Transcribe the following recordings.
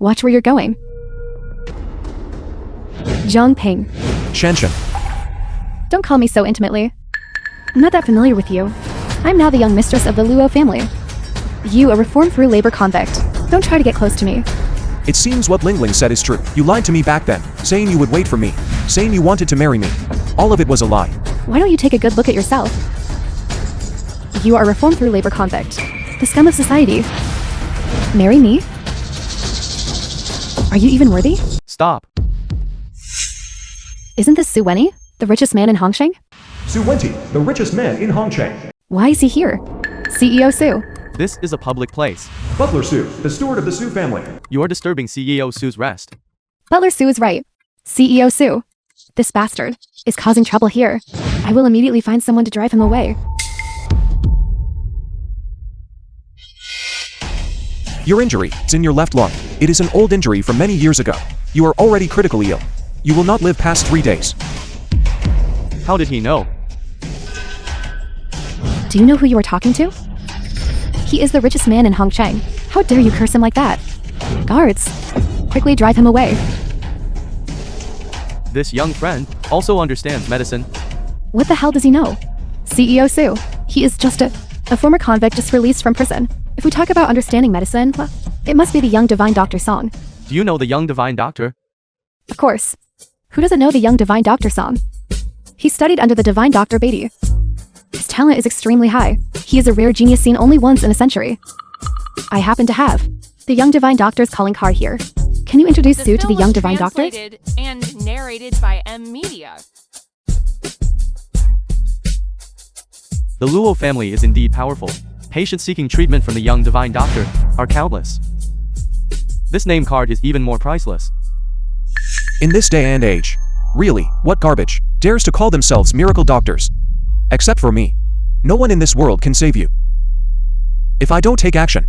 Watch where you're going. Ping. Shanshan. Don't call me so intimately. I'm not that familiar with you. I'm now the young mistress of the Luo family. You, a reformed through labor convict. Don't try to get close to me. It seems what Lingling said is true. You lied to me back then, saying you would wait for me, saying you wanted to marry me. All of it was a lie. Why don't you take a good look at yourself? You are a reformed through labor convict. The scum of society. Marry me? Are you even worthy? Stop. Isn't this Su Wenyi, the richest man in Hongsheng? Su Wenyi, the richest man in Hongsheng. Why is he here? CEO Su. This is a public place. Butler Su, the steward of the Su family. You are disturbing CEO Su's rest. Butler Su is right. CEO Su. This bastard is causing trouble here. I will immediately find someone to drive him away. Your injury is in your left lung. It is an old injury from many years ago. You are already critically ill. You will not live past 3 days. How did he know? Do you know who you are talking to? He is the richest man in Hongsheng. How dare you curse him like that? Guards, quickly drive him away. This young friend also understands medicine. What the hell does he know? CEO Su. He is just a former convict just released from prison. If we talk about understanding medicine, well, it must be the young divine doctor song. Do you know the young divine doctor? Of course. Who doesn't know the young divine doctor song? He studied under the divine Dr. Beatty. His talent is extremely high. He is a rare genius seen only once in a century. I happen to have the young divine doctor's calling card here. Can you introduce Su to the young divine doctor? Translated and narrated by M Media. The Luo family is indeed powerful. Patients seeking treatment from the young divine doctor are countless. This name card is even more priceless. In this day and age, really, what garbage dares to call themselves miracle doctors? Except for me. No one in this world can save you. If I don't take action,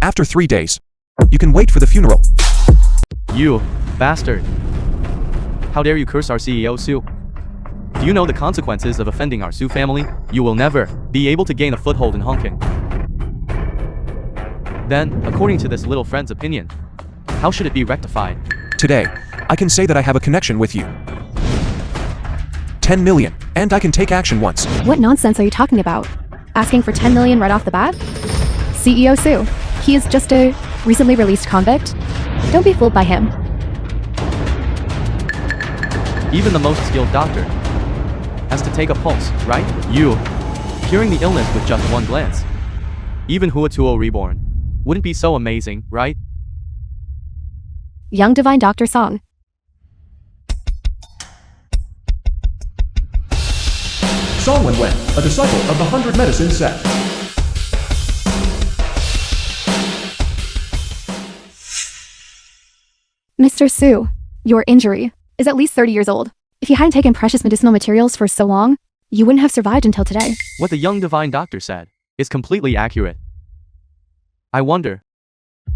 after 3 days, you can wait for the funeral. You bastard. How dare you curse our CEO Su? Do you know the consequences of offending our Su family? You will never be able to gain a foothold in Hongkong. Then, according to this little friend's opinion, how should it be rectified? Today, I can say that I have a connection with you. 10 million, and I can take action once. What nonsense are you talking about? Asking for 10 million right off the bat? CEO Su. He is just a recently released convict. Don't be fooled by him. Even the most skilled doctor has to take a pulse, right? You, curing the illness with just one glance. Even Huatuo reborn. Wouldn't be so amazing, right? Young divine doctor song. Song Wen, a disciple of the 100 Medicine sect. Mr. Su, your injury is at least 30 years old. If you hadn't taken precious medicinal materials for so long, you wouldn't have survived until today. What the young divine doctor said is completely accurate. I wonder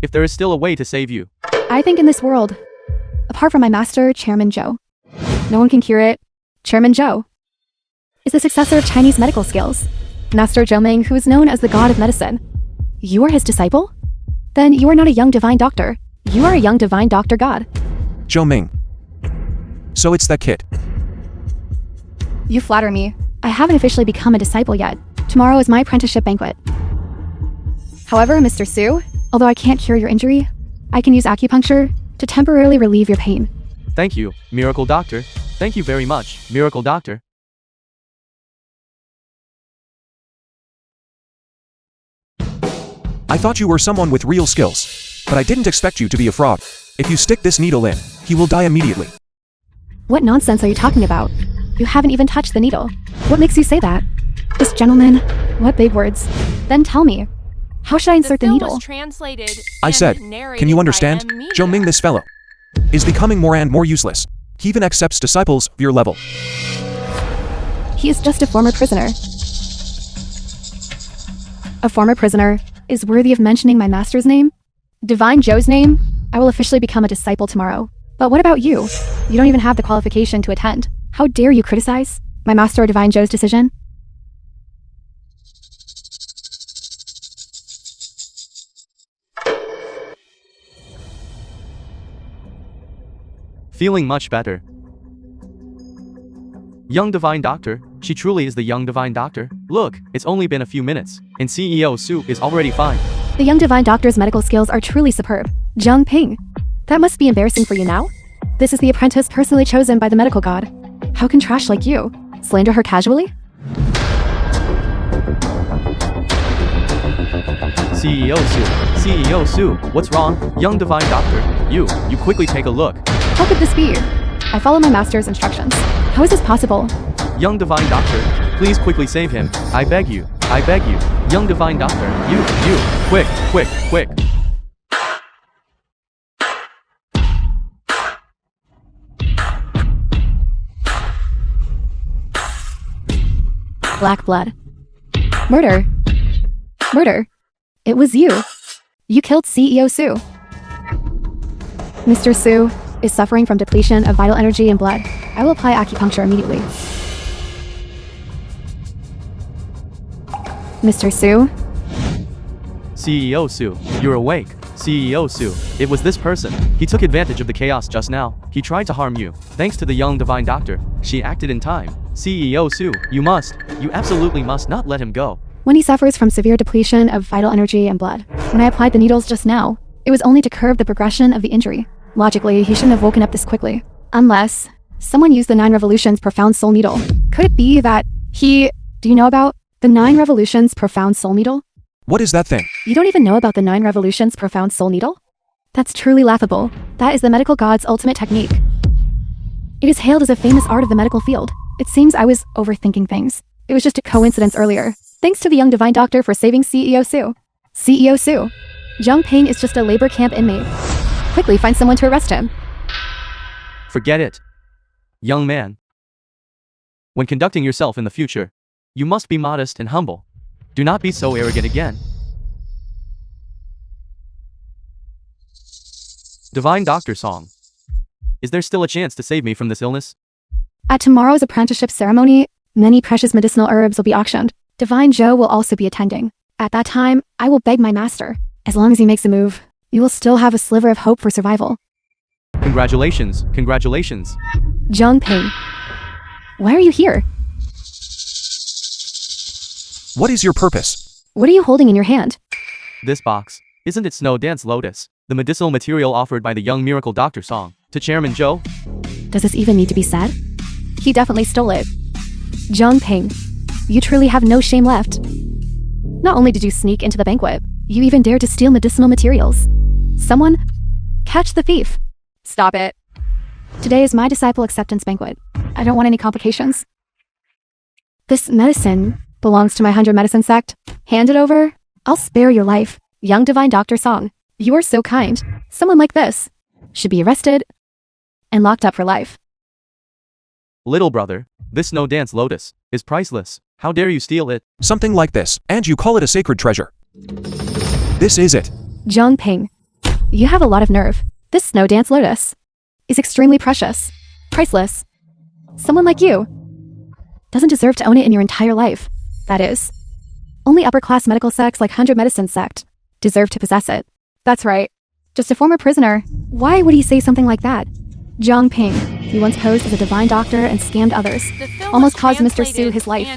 if there is still a way to save you. I think in this world, apart from my master, Chairman Zhou, no one can cure it. Chairman Zhou is the successor of Chinese medical skills. Master Zhou Ming, who is known as the god of medicine. You are his disciple? Then you are not a young divine doctor. You are a young divine doctor god. Zhou Ming. So it's that kid. You flatter me. I haven't officially become a disciple yet. Tomorrow is my apprenticeship banquet. However, Mr. Su, although I can't cure your injury, I can use acupuncture to temporarily relieve your pain. Thank you, Miracle Doctor. Thank you very much, Miracle Doctor. I thought you were someone with real skills, but I didn't expect you to be a fraud. If you stick this needle in, he will die immediately. What nonsense are you talking about? You haven't even touched the needle. What makes you say that? This gentleman, what big words. Then tell me, how should I insert the needle? I said, can you understand? Zhou Ming, this fellow, is becoming more and more useless. He even accepts disciples of your level. He is just a former prisoner. A former prisoner is worthy of mentioning my master's name? Divine Zhou's name? I will officially become a disciple tomorrow. But what about you? You don't even have the qualification to attend. How dare you criticize my master Divine Zhou's decision? Feeling much better. Young Divine Doctor, she truly is the Young Divine Doctor. Look, it's only been a few minutes, and CEO Su is already fine. The Young Divine Doctor's medical skills are truly superb. Zhang Ping. That must be embarrassing for you now? This is the apprentice personally chosen by the medical god. How can trash like you slander her casually? CEO Su, what's wrong? Young Divine Doctor, you quickly take a look. How could this be? I follow my master's instructions. How is this possible? Young Divine Doctor, please quickly save him. I beg you. Young Divine Doctor, you, quick. Black blood. Murder. It was you. You killed CEO Su. Mr. Su is suffering from depletion of vital energy and blood. I will apply acupuncture immediately. Mr. Su? CEO Su, you're awake. CEO Su, it was this person. He took advantage of the chaos just now. He tried to harm you. Thanks to the Young Divine Doctor, she acted in time. CEO Su, you absolutely must not let him go. When he suffers from severe depletion of vital energy and blood. When I applied the needles just now, it was only to curb the progression of the injury. Logically, he shouldn't have woken up this quickly. Unless someone used the 9 Revolutions Profound Soul Needle. Could it be that do you know about the 9 Revolutions Profound Soul Needle? What is that thing? You don't even know about the 9 Revolutions Profound Soul Needle? That's truly laughable. That is the medical god's ultimate technique. It is hailed as a famous art of the medical field. It seems I was overthinking things. It was just a coincidence earlier. Thanks to the Young Divine Doctor for saving CEO Su. CEO Su. Zhang Ping is just a labor camp inmate. Quickly find someone to arrest him. Forget it. Young man. When conducting yourself in the future, you must be modest and humble. Do not be so arrogant again. Divine Doctor Song. Is there still a chance to save me from this illness? At tomorrow's apprenticeship ceremony, many precious medicinal herbs will be auctioned. Divine Zhou will also be attending. At that time, I will beg my master. As long as he makes a move, you will still have a sliver of hope for survival. Congratulations. Zhang Ping. Why are you here? What is your purpose? What are you holding in your hand? This box. Isn't it Snow Dance Lotus? The medicinal material offered by the Young Miracle Doctor Song to Chairman Zhou? Does this even need to be said? He definitely stole it. Zhang Ping, you truly have no shame left. Not only did you sneak into the banquet, you even dared to steal medicinal materials. Someone, catch the thief. Stop it. Today is my disciple acceptance banquet. I don't want any complications. This medicine belongs to my 100 medicine sect. Hand it over. I'll spare your life. Young Divine Doctor Song, you are so kind. Someone like this should be arrested and locked up for life. Little brother, this Snow Dance Lotus is priceless. How dare you steal it? Something like this, and you call it a sacred treasure. This is it. Zhang Ping, you have a lot of nerve. This Snow Dance Lotus is extremely precious, priceless. Someone like you doesn't deserve to own it in your entire life. That is, only upper-class medical sects like 100 Medicine Sect deserve to possess it. That's right. Just a former prisoner. Why would he say something like that? Zhang Ping, he once posed as a divine doctor and scammed others. Almost caused Mr. Su his life.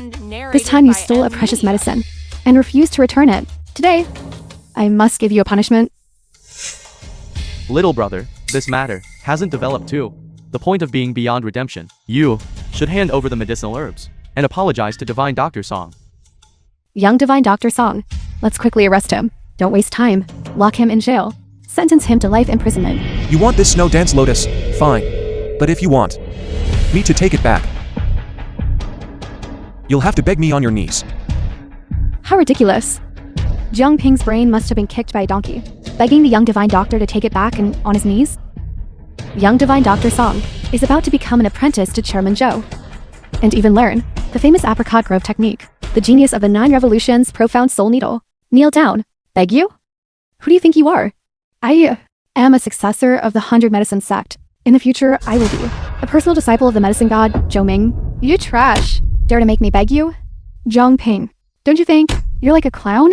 This time you stole a precious medicine and refused to return it. Today, I must give you a punishment. Little brother, this matter hasn't developed to the point of being beyond redemption. You should hand over the medicinal herbs and apologize to Divine Doctor Song. Young Divine Doctor Song, let's quickly arrest him. Don't waste time. Lock him in jail. Sentence him to life imprisonment. You want this Snow Dance Lotus? Fine. But if you want me to take it back, you'll have to beg me on your knees. How ridiculous. Zhang Ping's brain must have been kicked by a donkey. Begging the Young Divine Doctor to take it back and on his knees? Young Divine Doctor Song is about to become an apprentice to Chairman Zhou. And even learn the famous Apricot Grove technique. The genius of the 9 Revolutions Profound Soul Needle. Kneel down. Beg you? Who do you think you are? I am a successor of the 100 Medicine Sect. In the future, I will be a personal disciple of the medicine god, Zhou Ming. You trash. Dare to make me beg you? Zhang Ping, don't you think you're like a clown?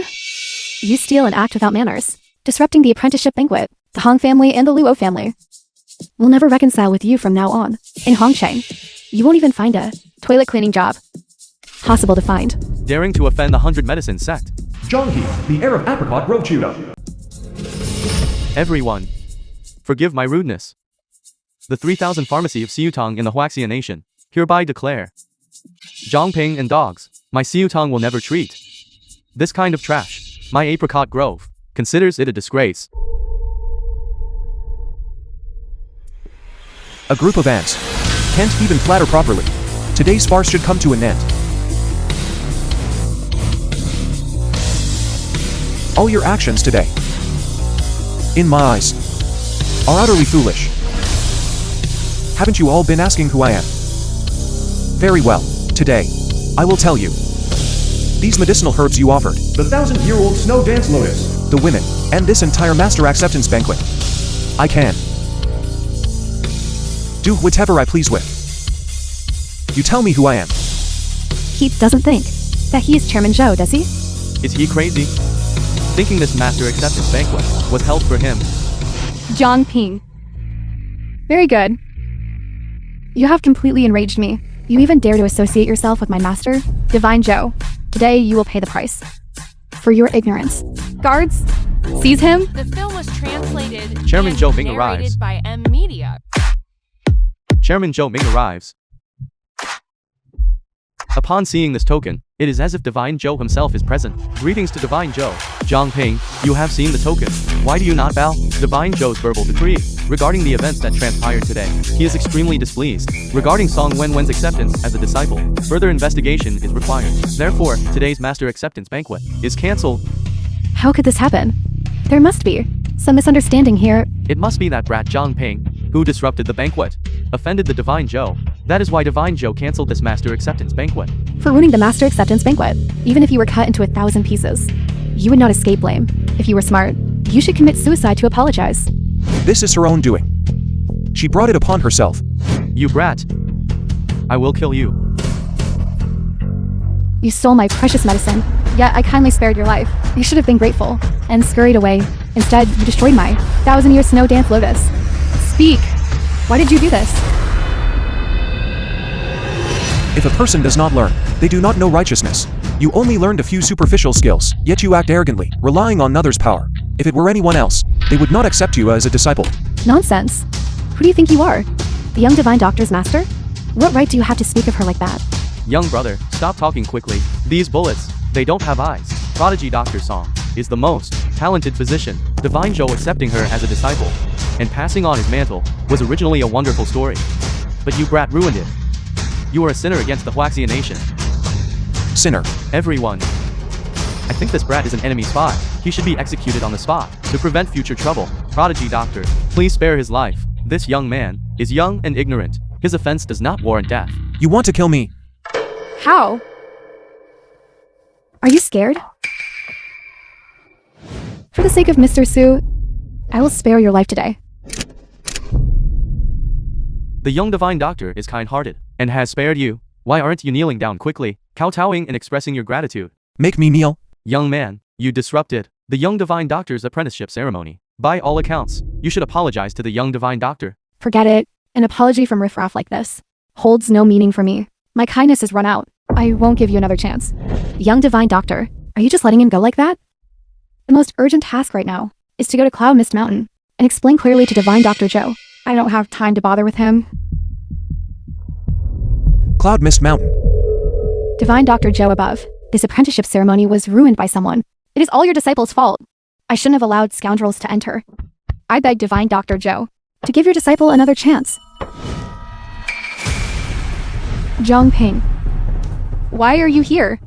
You steal and act without manners, disrupting the apprenticeship banquet, the Hong family and the Luo family. will never reconcile with you from now on. In Hongcheng, you won't even find a toilet cleaning job possible to find. Daring to offend the 100 Medicine sect. Zhang He, the heir of Apricot Grove Chuda. Everyone, forgive my rudeness. The 3000 pharmacy of Siutong in the Huaxia nation hereby declare, Zhongping and dogs, my Siutong will never treat this kind of trash. My Apricot Grove considers it a disgrace. A group of ants can't even flatter properly. Today's farce should come to an end. All your actions today, in my eyes, are utterly foolish. Haven't you all been asking who I am? Very well, today, I will tell you. These medicinal herbs you offered, the 1000-year-old snow dance lotus, the women, and this entire master acceptance banquet, I can do whatever I please with. You tell me who I am. He doesn't think that he is Chairman Zhou, does he? Is he crazy? Thinking this master acceptance banquet was held for him. Zhang Ping. Very good. You have completely enraged me. You even dare to associate yourself with my master, Divine Zhou. Today you will pay the price for your ignorance. Guards, seize him. The film was translated Chairman and Zhou Ming narrated arrives. by M Media. Chairman Zhou Ming arrives. Upon seeing this token, it is as if Divine Zhou himself is present. Greetings to Divine Zhou. Zhang Ping, you have seen the token. Why do you not bow? Divine Zhou's verbal decree regarding the events that transpired today. He is extremely displeased. Regarding Song Wenwen's acceptance as a disciple, further investigation is required. Therefore, today's master acceptance banquet is cancelled. How could this happen? There must be some misunderstanding here. It must be that brat Zhang Ping, who disrupted the banquet, offended the Divine Zhou. That is why Divine Zhou cancelled this master acceptance banquet. For ruining the master acceptance banquet, even if you were cut into 1,000 pieces, you would not escape blame. If you were smart, you should commit suicide to apologize. This is her own doing. She brought it upon herself. You brat. I will kill you. You stole my precious medicine, yet I kindly spared your life. You should have been grateful and scurried away. Instead, you destroyed my 1000-year snow dance lotus. Speak. Why did you do this? If a person does not learn, they do not know righteousness. You only learned a few superficial skills, yet you act arrogantly, relying on others' power. If it were anyone else, they would not accept you as a disciple. Nonsense. Who do you think you are? The young divine doctor's master? What right do you have to speak of her like that? Young brother, stop talking quickly. These bullets, they don't have eyes. Prodigy Dr. Song is the most talented physician. Divine Zhou accepting her as a disciple and passing on his mantle was originally a wonderful story. But you brat ruined it. You are a sinner against the Huaxia nation. Sinner. Everyone. I think this brat is an enemy spy. He should be executed on the spot to prevent future trouble. Prodigy Doctor, please spare his life. This young man is young and ignorant. His offense does not warrant death. You want to kill me? How? Are you scared? For the sake of Mr. Su, I will spare your life today. The young divine doctor is kind-hearted and has spared you. Why aren't you kneeling down quickly, kowtowing and expressing your gratitude? Make me kneel? Young man, you disrupted the young divine doctor's apprenticeship ceremony. By all accounts, you should apologize to the young divine doctor. Forget it. An apology from riffraff like this holds no meaning for me. My kindness has run out. I won't give you another chance. Young divine doctor, are you just letting him go like that? The most urgent task right now is to go to Cloud Mist Mountain and explain clearly to Divine Dr. Zhou. I don't have time to bother with him. Cloud Mist Mountain. Divine Dr. Zhou above. This apprenticeship ceremony was ruined by someone. It is all your disciples' fault. I shouldn't have allowed scoundrels to enter. I beg Divine Dr. Zhou to give your disciple another chance. Zhang Ping, why are you here?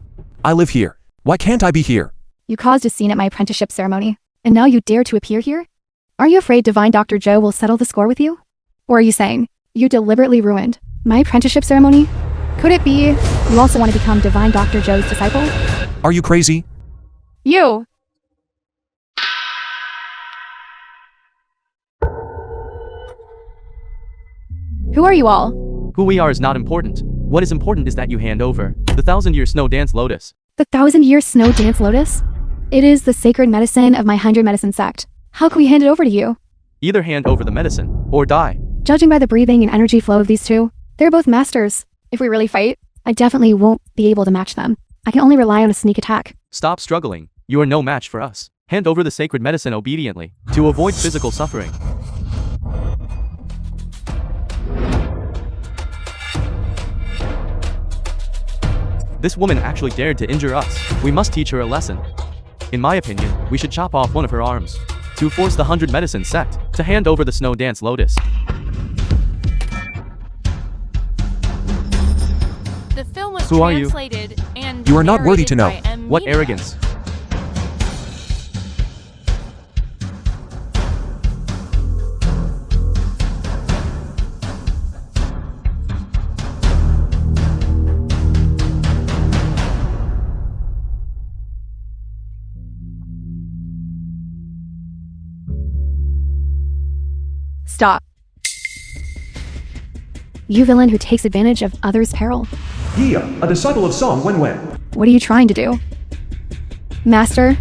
I live here. Why can't I be here? You caused a scene at my apprenticeship ceremony, and now you dare to appear here? Are you afraid Divine Dr. Zhou will settle the score with you? Or are you saying you deliberately ruined my apprenticeship ceremony? Could it be you also want to become Divine Dr. Zhou's disciple? Are you crazy? You! Who are you all? Who we are is not important. What is important is that you hand over the 1000-year snow dance lotus. The 1000-year snow dance lotus? It is the sacred medicine of my 100 medicine sect. How can we hand it over to you? Either hand over the medicine, or die. Judging by the breathing and energy flow of these two, they're both masters. If we really fight, I definitely won't be able to match them. I can only rely on a sneak attack. Stop struggling. You are no match for us. Hand over the sacred medicine obediently, to avoid physical suffering. This woman actually dared to injure us. We must teach her a lesson. In my opinion, we should chop off one of her arms. To force the 100 Medicine sect to hand over the Snow Dance Lotus. The film was Who are you? translated and You are not worthy to know. narrated by M. What Media. arrogance. Stop. You villain who takes advantage of others' peril. He, a disciple of Song Wenwen. What are you trying to do? Master?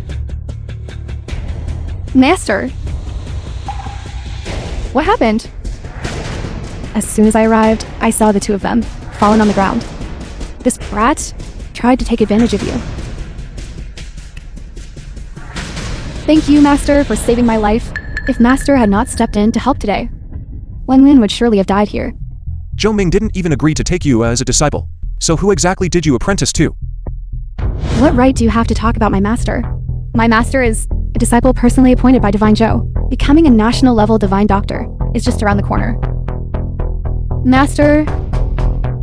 Master? What happened? As soon as I arrived, I saw the two of them, fallen on the ground. This brat tried to take advantage of you. Thank you, Master, for saving my life. If Master had not stepped in to help today, Wenlin would surely have died here. Zhou Ming didn't even agree to take you as a disciple. So who exactly did you apprentice to? What right do you have to talk about my master? My master is a disciple personally appointed by Divine Zhou. Becoming a national-level divine doctor is just around the corner. Master,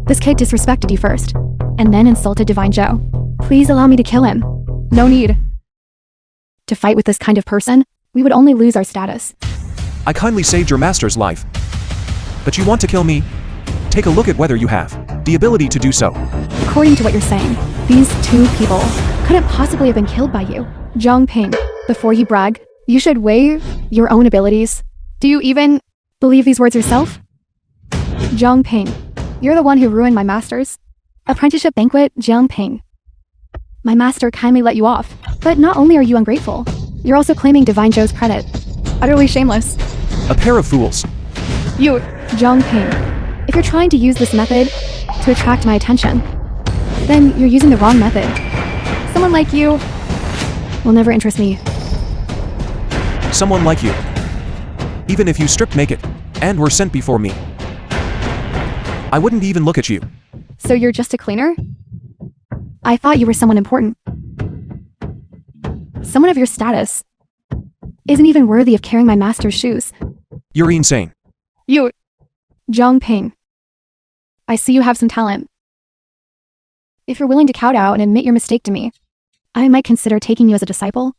this kid disrespected you first, and then insulted Divine Zhou. Please allow me to kill him. No need. To fight with this kind of person, we would only lose our status. I kindly saved your master's life. But you want to kill me? Take a look at whether you have the ability to do so. According to what you're saying, these two people couldn't possibly have been killed by you. Zhang Ping, before you brag, you should weigh your own abilities. Do you even believe these words yourself? Zhang Ping, you're the one who ruined my master's apprenticeship banquet, Zhang Ping. My master kindly let you off, but not only are you ungrateful, you're also claiming Divine Zhou's credit. Utterly shameless. A pair of fools. You, Zhang Ping, if you're trying to use this method to attract my attention, then you're using the wrong method. Someone like you will never interest me. Someone like you. Even if you stripped naked and were sent before me, I wouldn't even look at you. So you're just a cleaner? I thought you were someone important. Someone of your status isn't even worthy of carrying my master's shoes. You're insane. You, Zhang Ping, I see you have some talent. If you're willing to kowtow and admit your mistake to me, I might consider taking you as a disciple.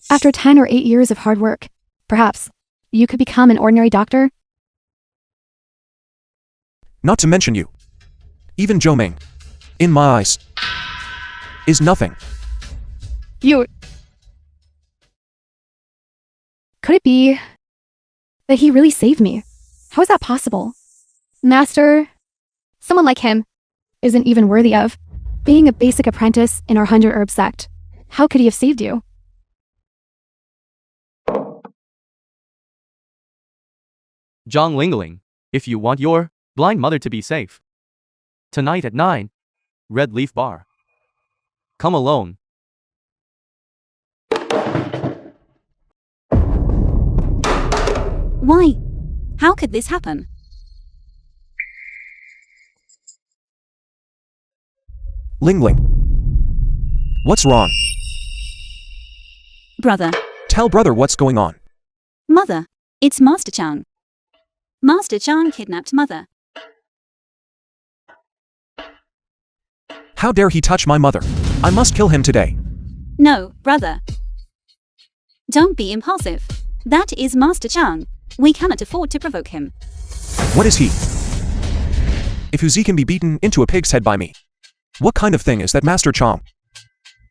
After 10 or 8 years of hard work, perhaps you could become an ordinary doctor. Not to mention you. Even Zhou Ming, in my eyes, is nothing. You... Could it be that he really saved me? How is that possible? Master, someone like him isn't even worthy of being a basic apprentice in our 100 Herb sect. How could he have saved you? Zhang Lingling, if you want your blind mother to be safe. Tonight at 9. Red Leaf Bar. Come alone. Why? How could this happen? Ling Ling. What's wrong? Brother. Tell brother what's going on. Mother. It's Master Chang. Master Chang kidnapped Mother. How dare he touch my mother? I must kill him today. No, brother. Don't be impulsive. That is Master Chang. We cannot afford to provoke him. What is he? If Uzi can be beaten into a pig's head by me, what kind of thing is that, Master Chang?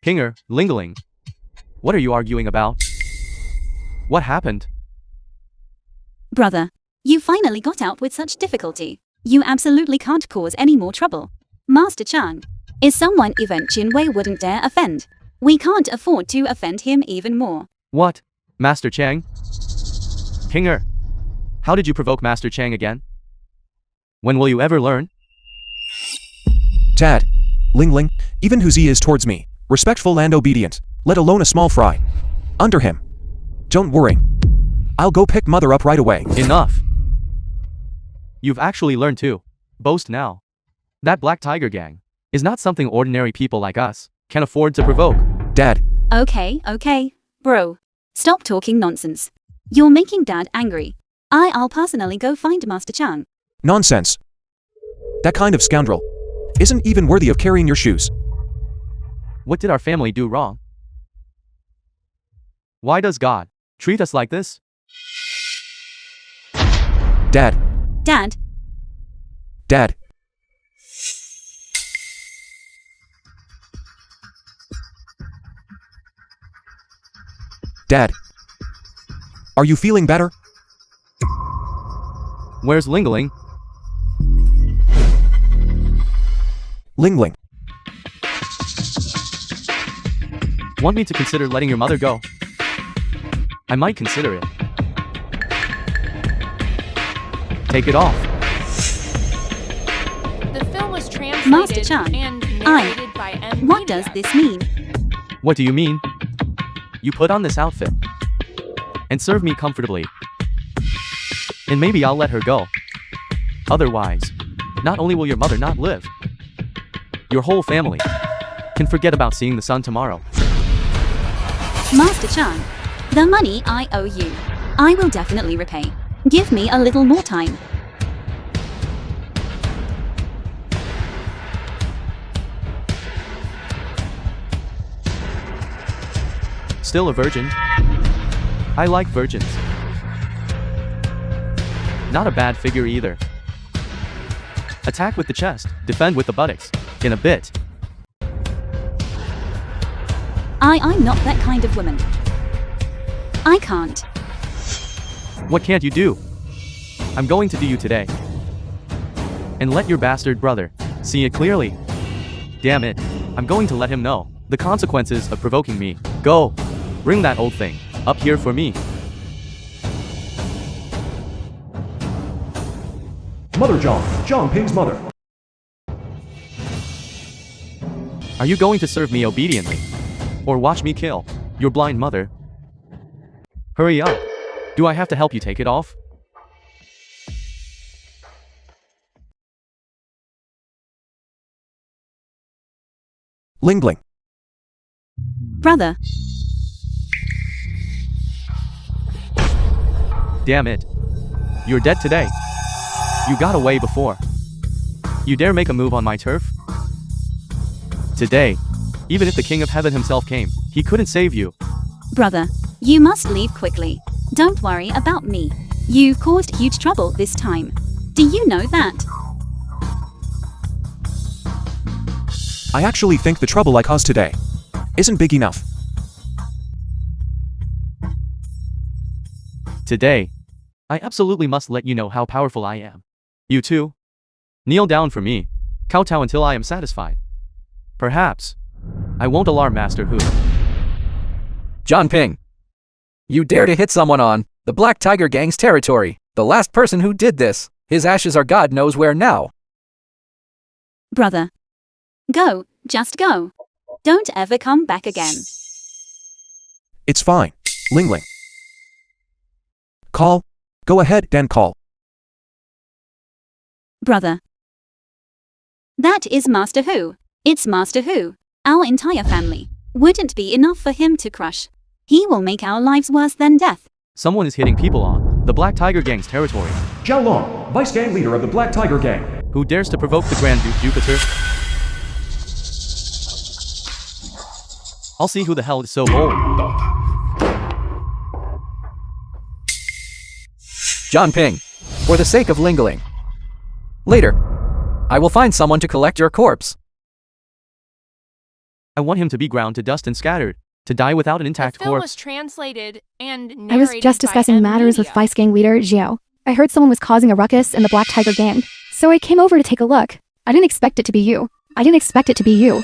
Pinger, Lingling. What are you arguing about? What happened? Brother, you finally got out with such difficulty. You absolutely can't cause any more trouble. Master Chang is someone even Qin Wei wouldn't dare offend. We can't afford to offend him even more. What? Master Chang? Pinger, How did you provoke Master Chang again? When will you ever learn? Dad. Ling Ling, even who he is towards me, respectful and obedient, let alone a small fry. Under him. Don't worry. I'll go pick mother up right away. Enough. You've actually learned to boast now. That Black Tiger gang is not something ordinary people like us can afford to provoke. Dad. Okay, bro. Stop talking nonsense. You're making Dad angry. I'll personally go find Master Chang. Nonsense. That kind of scoundrel isn't even worthy of carrying your shoes. What did our family do wrong? Why does God treat us like this? Dad. Dad, Dad. Dad. Are you feeling better? Where's Ling Ling? Ling Ling. Want me to consider letting your mother go? I might consider it. Take it off. The film was translated Master Chang, and narrated by M. what does this mean? What do you mean? You put on this outfit and serve me comfortably. And maybe I'll let her go. Otherwise, not only will your mother not live, your whole family can forget about seeing the sun tomorrow. Master Chang, the money I owe you, I will definitely repay. Give me a little more time. Still a virgin? I like virgins. Not a bad figure either. Attack with the chest, defend with the buttocks. In a bit. I'm not that kind of woman. I can't. What can't you do? I'm going to do you today. And let your bastard brother see it clearly. Damn it. I'm going to let him know the consequences of provoking me. Go. Bring that old thing up here for me. Mother John Ping's mother. Are you going to serve me obediently? Or watch me kill your blind mother? Hurry up. Do I have to help you take it off? Ling Ling. Brother, Damn it. You're dead today. You got away before. You dare make a move on my turf? Today, even if the King of Heaven himself came, he couldn't save you. brother, you must leave quickly. Don't worry about me. You caused huge trouble this time. Do you know that? I actually think the trouble I caused today isn't big enough. Today, I absolutely must let you know how powerful I am. You too. Kneel down for me. Kowtow until I am satisfied. Perhaps I won't alarm Master Hu. John Ping. You dare to hit someone on the Black Tiger Gang's territory. The last person who did this, his ashes are God knows where now. Brother. Go, just go. Don't ever come back again. It's fine. Ling Ling. Call. Go ahead, then call. Brother. That is Master Hu. It's Master Hu. Our entire family wouldn't be enough for him to crush. He will make our lives worse than death. Someone is hitting people on the Black Tiger Gang's territory. Zhao Long, Vice Gang Leader of the Black Tiger Gang. Who dares to provoke the Grand Duke Jupiter? I'll see who the hell is so bold. John Ping. For the sake of Ling Ling. Later, I will find someone to collect your corpse. I want him to be ground to dust and scattered, to die without an intact The film was corpse. translated and narrated I was just by discussing M. matters with Media. Vice Gang leader Jiao. I heard someone was causing a ruckus in the Black Tiger Gang, so I came over to take a look. I didn't expect it to be you.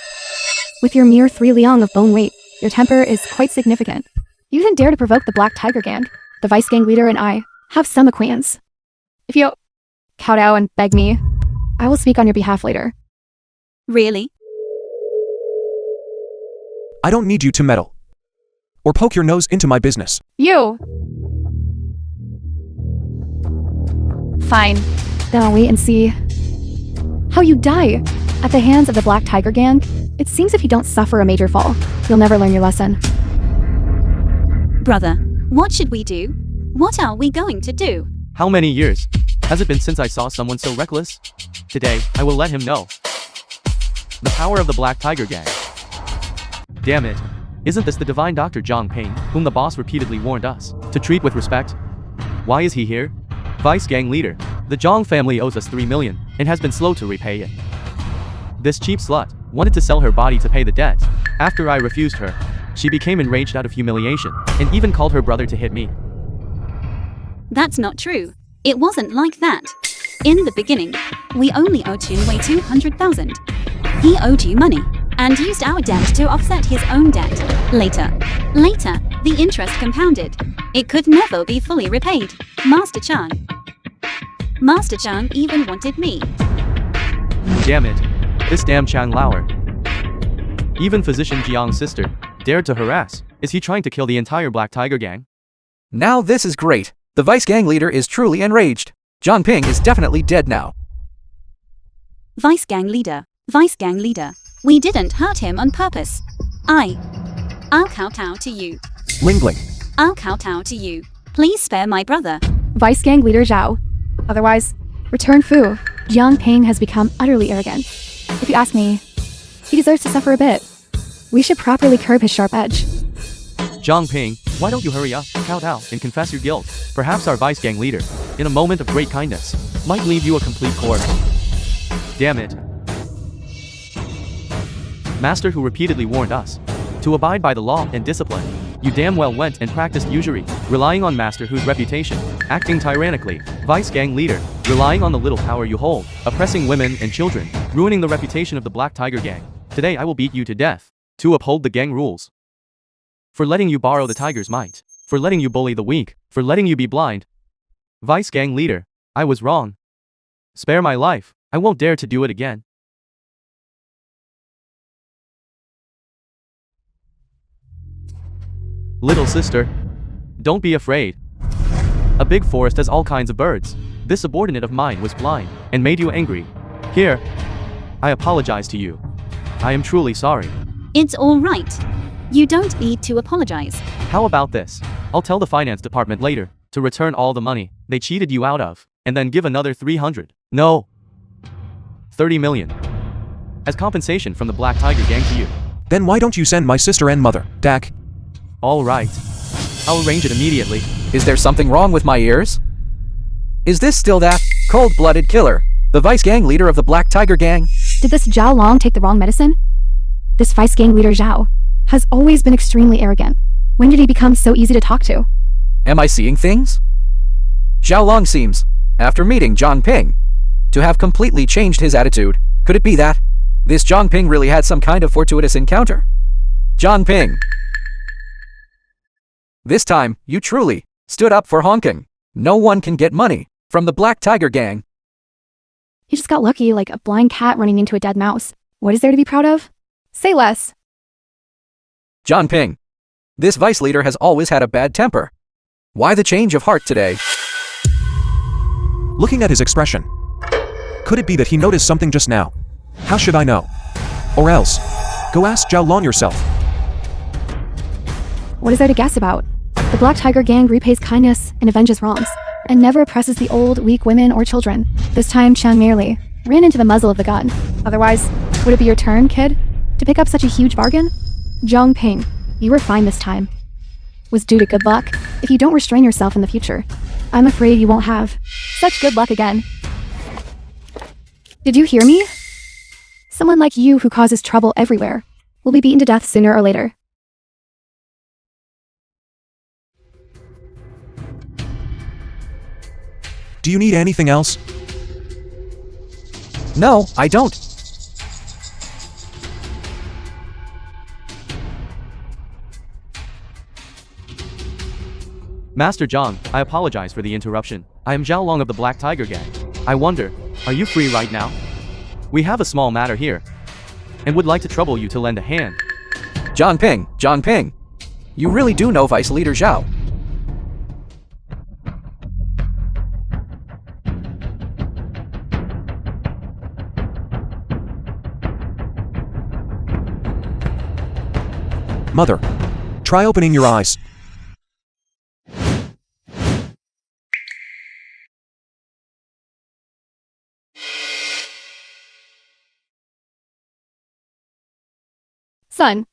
With your mere 3 liang of bone weight, your temper is quite significant. You didn't dare to provoke the Black Tiger Gang. The Vice Gang leader and I have some acquaintance. If you kowtow and beg me, I will speak on your behalf later. Really? I don't need you to meddle. Or poke your nose into my business. You! Fine. Then I'll wait and see how you die. At the hands of the Black Tiger Gang, it seems if you don't suffer a major fall, you'll never learn your lesson. Brother, what should we do? What are we going to do? How many years has it been since I saw someone so reckless? Today, I will let him know. The power of the Black Tiger Gang. Damn it. Isn't this the divine Dr. Zhang Ping, whom the boss repeatedly warned us to treat with respect? Why is he here? Vice Gang leader. The Zhang family owes us 3 million and has been slow to repay it. This cheap slut wanted to sell her body to pay the debt. After I refused her, she became enraged out of humiliation and even called her brother to hit me. That's not true. It wasn't like that. In the beginning, we only owed Chinwei 200,000. He owed you money and used our debt to offset his own debt. Later, the interest compounded. It could never be fully repaid. Master Chang even wanted me. Damn it. This damn Chang Lauer. Even physician Jiang's sister dared to harass. Is he trying to kill the entire Black Tiger Gang? Now this is great. The Vice Gang leader is truly enraged. Zhang Ping is definitely dead now. Vice Gang leader, we didn't hurt him on purpose. I'll kowtow to you. Ling Ling. I'll kowtow to you. Please spare my brother. Vice Gang leader Zhao. Otherwise, return Fu. Jiang Ping has become utterly arrogant. If you ask me, he deserves to suffer a bit. We should properly curb his sharp edge. Zhang Ping, why don't you hurry up, kowtow, and confess your guilt? Perhaps our Vice Gang leader, in a moment of great kindness, might leave you a complete corpse. Damn it. Master who repeatedly warned us to abide by the law and discipline. You damn well went and practiced usury, relying on Master whose reputation, acting tyrannically. Vice Gang leader, relying on the little power you hold, oppressing women and children, ruining the reputation of the Black Tiger Gang. Today I will beat you to death, to uphold the gang rules. For letting you borrow the tiger's might, for letting you bully the weak, for letting you be blind. Vice Gang leader, I was wrong. Spare my life, I won't dare to do it again. Little sister, don't be afraid. A big forest has all kinds of birds. This subordinate of mine was blind and made you angry. Here, I apologize to you. I am truly sorry. It's all right. You don't need to apologize. How about this? I'll tell the finance department later to return all the money they cheated you out of, and then give another 30 million as compensation from the Black Tiger Gang to you. Then why don't you send my sister and mother, Dak? All right. I'll arrange it immediately. Is there something wrong with my ears? Is this still that cold-blooded killer, the Vice Gang leader of the Black Tiger Gang? Did this Zhao Long take the wrong medicine? This Vice Gang leader Zhao has always been extremely arrogant. When did he become so easy to talk to? Am I seeing things? Zhao Long seems, after meeting Zhang Ping, to have completely changed his attitude. Could it be that this Zhang Ping really had some kind of fortuitous encounter? Zhang Ping. This time, you truly stood up for honking. No one can get money from the Black Tiger Gang. He just got lucky like a blind cat running into a dead mouse. What is there to be proud of? Say less. Zhang Ping. This vice leader has always had a bad temper. Why the change of heart today? Looking at his expression, could it be that he noticed something just now? How should I know? Or else, go ask Zhao Long yourself. What is there to guess about? The Black Tiger Gang repays kindness and avenges wrongs, and never oppresses the old, weak women or children. This time, Chang merely ran into the muzzle of the gun. Otherwise, would it be your turn, kid, to pick up such a huge bargain? Zhang Ping, you were fine this time. Was due to good luck. If you don't restrain yourself in the future, I'm afraid you won't have such good luck again. Did you hear me? Someone like you who causes trouble everywhere will be beaten to death sooner or later. Do you need anything else? No, I don't. Master Zhang, I apologize for the interruption. I am Zhao Long of the Black Tiger Gang. I wonder, are you free right now? We have a small matter here, and would like to trouble you to lend a hand. John Ping. You really do know Vice Leader Zhao. Mother, try opening your eyes. Son.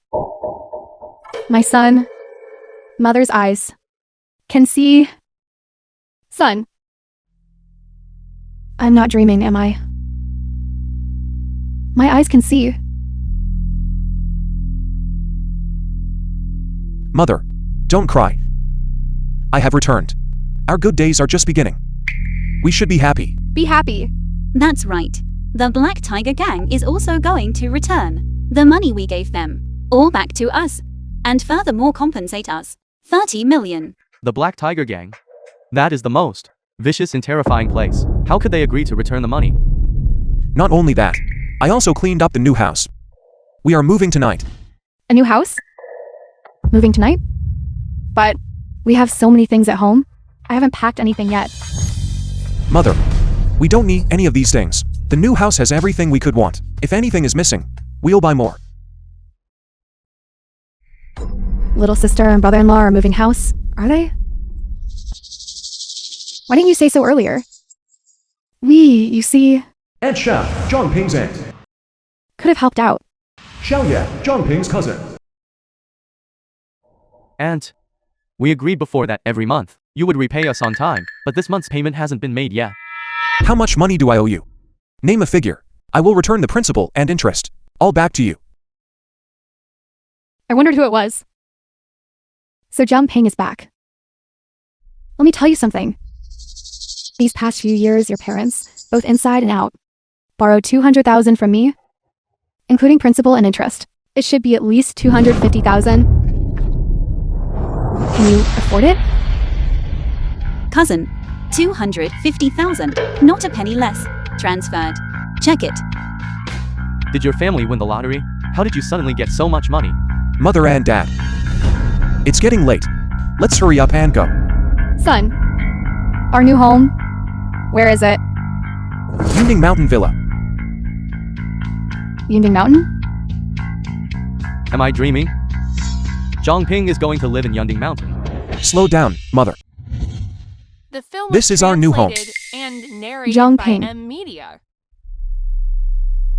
My son. Mother's eyes. Can see. Son. I'm not dreaming, am I? My eyes can see. Mother, don't cry. I have returned. Our good days are just beginning. We should be happy. Be happy. That's right. The Black Tiger Gang is also going to return the money we gave them, all back to us, and furthermore compensate us 30 million. The Black Tiger Gang? That is the most vicious and terrifying place. How could they agree to return the money? Not only that, I also cleaned up the new house. We are moving tonight. A new house? Moving tonight? But we have so many things at home. I haven't packed anything yet. Mother, we don't need any of these things. The new house has everything we could want. If anything is missing, we'll buy more. Little sister and brother-in-law are moving house, are they? Why didn't you say so earlier? You see, Aunt Xiao, John Ping's aunt. could have helped out. Xiao Ye, John Ping's cousin. And we agreed before that every month you would repay us on time, but this month's payment hasn't been made yet. How much money do I owe you? Name a figure. I will return the principal and interest. All back to you. I wondered who it was. So Zhang Ping is back. Let me tell you something. These past few years, your parents, both inside and out, borrowed 200,000 from me, including principal and interest. It should be at least 250,000. Can you afford it? Cousin, 250,000, not a penny less. Transferred. Check it. Did your family win the lottery? How did you suddenly get so much money? Mother and Dad. It's getting late. Let's hurry up and go. Son, our new home, where is it? Yunding Mountain Villa. Yunding Mountain? Am I dreaming? Zhang Ping is going to live in Yunding Mountain. Slow down, Mother. The film This was is our new home. translated and narrated Zhang by Ping. M Media.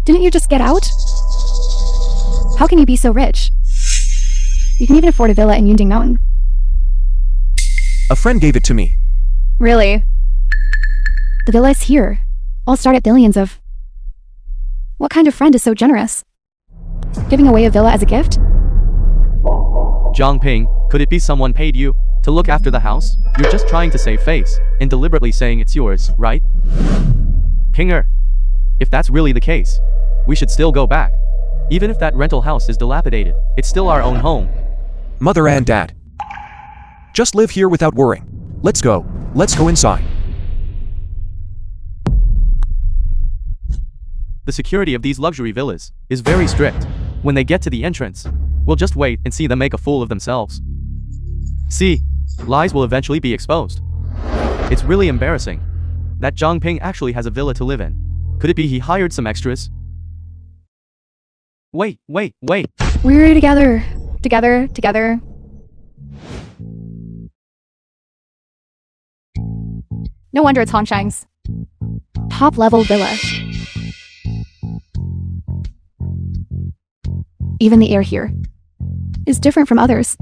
Didn't you just get out? How can you be so rich? You can even afford a villa in Yunding Mountain. A friend gave it to me. Really? The villa is here. I'll start at billions of... What kind of friend is so generous? Giving away a villa as a gift? Zhang Ping, could it be someone paid you to look after the house? You're just trying to save face and deliberately saying it's yours, right? Pinger, if that's really the case, we should still go back. Even if that rental house is dilapidated, it's still our own home. Mother and Dad. Just live here without worrying. Let's go. Let's go inside. The security of these luxury villas is very strict. When they get to the entrance, we'll just wait and see them make a fool of themselves. See, lies will eventually be exposed. It's really embarrassing that Zhang Ping actually has a villa to live in. Could it be he hired some extras? Wait. We're together. Together. No wonder it's Hongshang's top-level villa. Even the air here is different from others.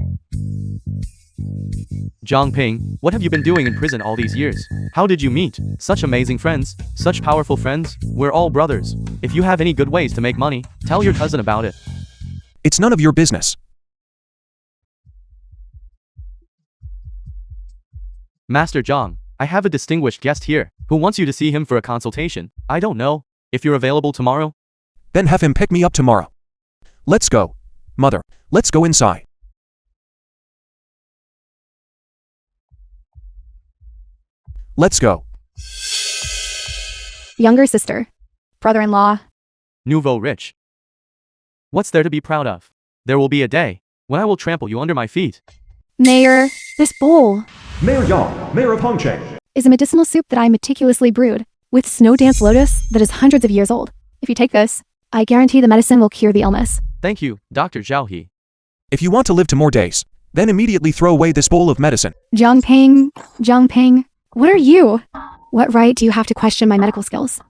Zhang Ping, what have you been doing in prison all these years? How did you meet such amazing friends, such powerful friends? We're all brothers. If you have any good ways to make money, tell your cousin about it. It's none of your business. Master Zhang, I have a distinguished guest here who wants you to see him for a consultation. I don't know if you're available tomorrow. Then have him pick me up tomorrow. Let's go. Mother, let's go inside. Let's go. Younger sister. Brother-in-law. Nouveau rich. What's there to be proud of? There will be a day when I will trample you under my feet. Mayor, this bowl Mayor Yang, Mayor of Hongqing. is a medicinal soup that I meticulously brewed with snow dance lotus that is hundreds of years old. If you take this, I guarantee the medicine will cure the illness. Thank you, Dr. Zhao He. If you want to live to more days, then immediately throw away this bowl of medicine. Jiangping, what are you? What right do you have to question my medical skills?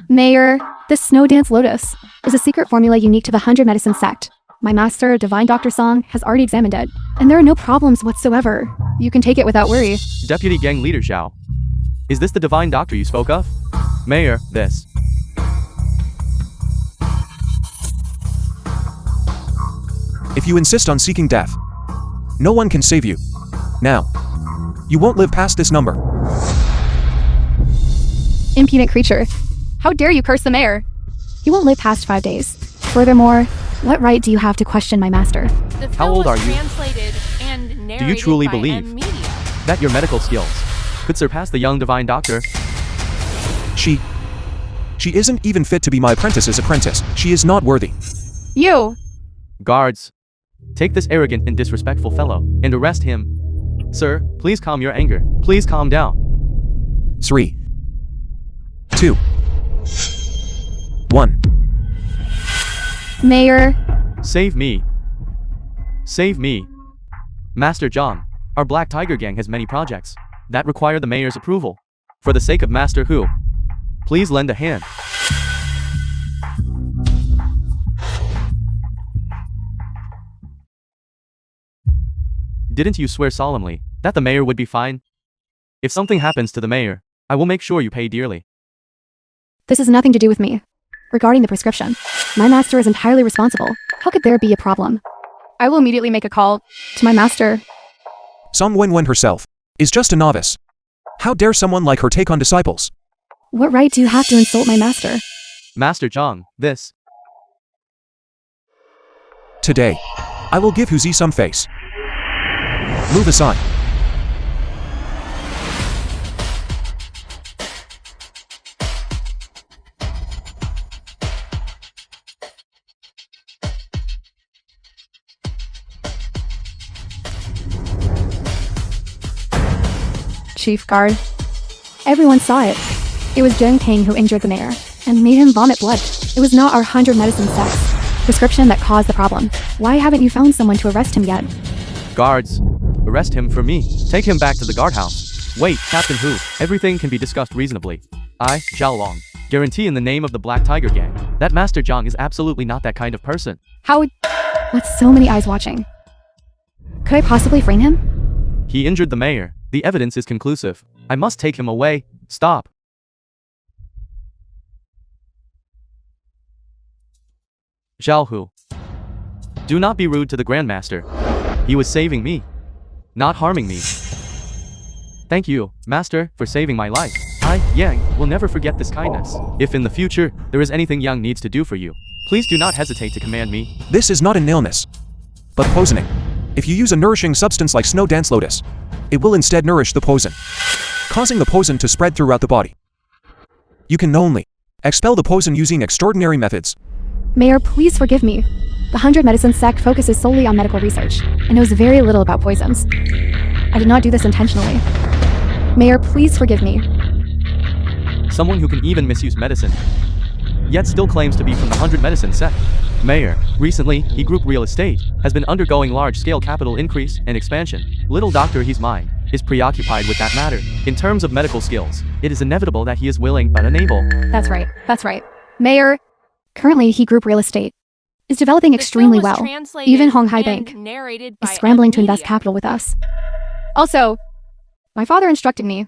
Mayor, this snow dance lotus is a secret formula unique to the 100 Medicine sect. My master, Divine Dr. Song, has already examined it, and there are no problems whatsoever. You can take it without worry. Deputy Gang Leader Zhao. Is this the divine doctor you spoke of? Mayor, this. If you insist on seeking death, no one can save you. Now, you won't live past this number. Impudent creature. How dare you curse the mayor? He won't live past 5 days. Furthermore, what right do you have to question my master? The How film old was are you? translated and Do you narrated truly by believe Media. that your medical skills could surpass the young divine doctor? She isn't even fit to be my apprentice's apprentice. She is not worthy. You! Guards, take this arrogant and disrespectful fellow and arrest him. Sir, please calm your anger. Please calm down. 3, 2, 1. Mayor, Save me. Save me. Master John, our Black Tiger Gang has many projects that require the mayor's approval. For the sake of Master Hu, please lend a hand. Didn't you swear solemnly that the mayor would be fine? If something happens to the mayor, I will make sure you pay dearly. this has nothing to do with me. Regarding the prescription, my master is entirely responsible. How could there be a problem? I will immediately make a call to my master. Song Wenwen herself is just a novice. How dare someone like her take on disciples? What right do you have to insult my master? Master Zhang, this. Today, I will give Huzi some face. Move aside. Chief Guard. Everyone saw it. It was Zheng Ping who injured the mayor and made him vomit blood. It was not our 100 medicine sects prescription that caused the problem. Why haven't you found someone to arrest him yet? Guards, arrest him for me. Take him back to the guardhouse. Wait, Captain Hu, everything can be discussed reasonably. I, Zhao Long, guarantee in the name of the Black Tiger Gang that Master Zhang is absolutely not that kind of person. How would... With so many eyes watching. Could I possibly frame him? He injured the mayor. The evidence is conclusive. I must take him away. Stop. Zhao Hu. Do not be rude to the Grandmaster. He was saving me, not harming me. Thank you, Master, for saving my life. I, Yang, will never forget this kindness. If in the future, there is anything Yang needs to do for you, please do not hesitate to command me. This is not an illness, but poisoning. If you use a nourishing substance like snow dance lotus, it will instead nourish the poison, causing the poison to spread throughout the body. You can only expel the poison using extraordinary methods. Mayor, please forgive me. The 100 Medicine sect focuses solely on medical research and knows very little about poisons. I did not do this intentionally. Mayor, please forgive me. Someone who can even misuse medicine, yet still claims to be from the 100 Medicine sect. Mayor, recently, he Group Real Estate has been undergoing large-scale capital increase and expansion. Little Doctor He's mind is preoccupied with that matter. In terms of medical skills, it is inevitable that he is willing but unable. That's right. Mayor, currently He Group Real Estate is developing The extremely film was well. translated Even Honghai and Bank narrated is by scrambling to invest Media. capital with us. Also, my father instructed me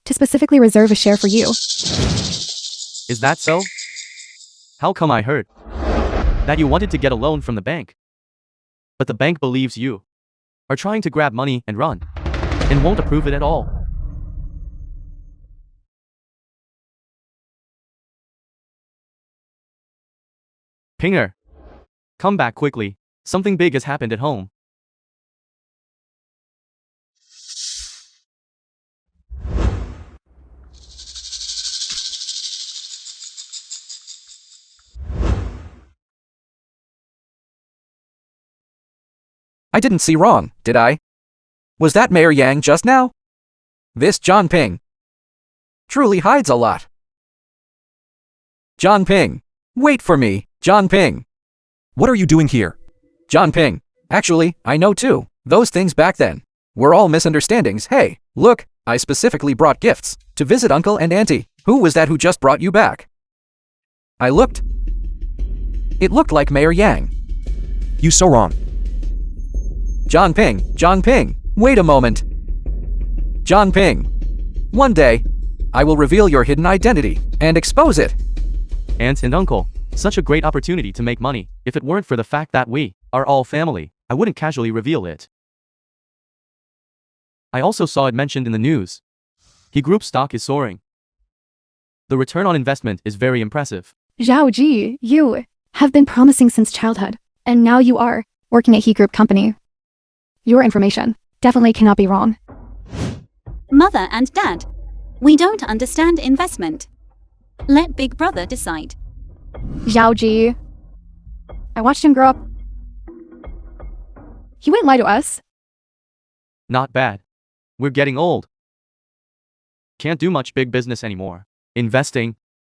to specifically reserve a share for you. Is that so? How come I heard that you wanted to get a loan from the bank, but the bank believes you are trying to grab money and run, and won't approve it at all? Pinger, come back quickly. Something big has happened at home. I didn't see wrong, did I? Was that Mayor Yang just now? This John Ping truly hides a lot. John Ping. Wait for me, John Ping. What are you doing here? John Ping. Actually, I know too. Those things back then were all misunderstandings. Hey, look, I specifically brought gifts to visit Uncle and Auntie. Who was that who just brought you back? I looked. It looked like Mayor Yang. You so wrong. John Ping, wait a moment. John Ping. One day, I will reveal your hidden identity and expose it. Aunt and uncle, such a great opportunity to make money. If it weren't for the fact that we are all family, I wouldn't casually reveal it. I also saw it mentioned in the news. He Group stock is soaring. The return on investment is very impressive. Zhao Ji, you have been promising since childhood, and now you are working at He Group Company. Your information definitely cannot be wrong. Mother and Dad, we don't understand investment. Let Big Brother decide. Zhao Ji, I watched him grow up. He wouldn't lie to us. Not bad. We're getting old. Can't do much big business anymore. Investing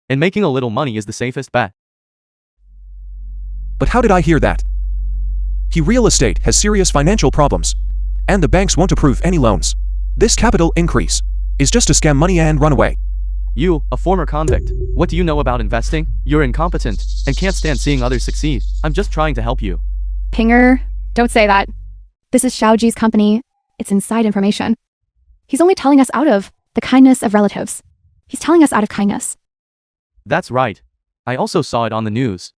and making a little money is the safest bet. But how did I hear that? He Real Estate has serious financial problems, and the banks won't approve any loans. This capital increase is just to scam money and run away. You, a former convict, what do you know about investing? You're incompetent and can't stand seeing others succeed. I'm just trying to help you. Pinger, don't say that. This is Zhao Ji's company. It's inside information. He's only telling us out of the kindness of relatives. He's telling us out of kindness. That's right. I also saw it on the news.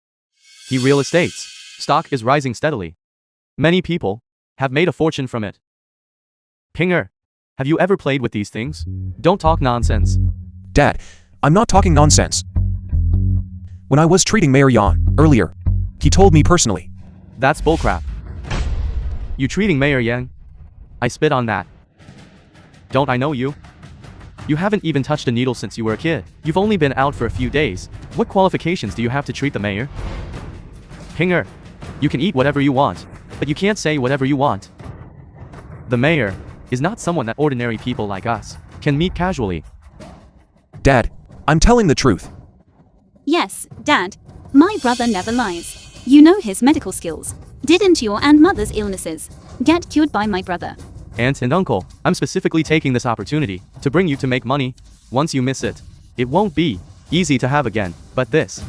He Real Estate's stock is rising steadily. Many people have made a fortune from it. Pinger, have you ever played with these things? Don't talk nonsense. Dad, I'm not talking nonsense. When I was treating Mayor Yan earlier, he told me personally. That's bullcrap. You treating Mayor Yang? I spit on that. Don't I know you? You haven't even touched a needle since you were a kid. You've only been out for a few days. What qualifications do you have to treat the mayor? Pinger, you can eat whatever you want, but you can't say whatever you want. The mayor is not someone that ordinary people like us can meet casually. Dad, I'm telling the truth. Yes, Dad. My brother never lies. You know his medical skills. Didn't your and mother's illnesses get cured by my brother? Aunt and uncle, I'm specifically taking this opportunity to bring you to make money. Once you miss it, it won't be easy to have again. But this,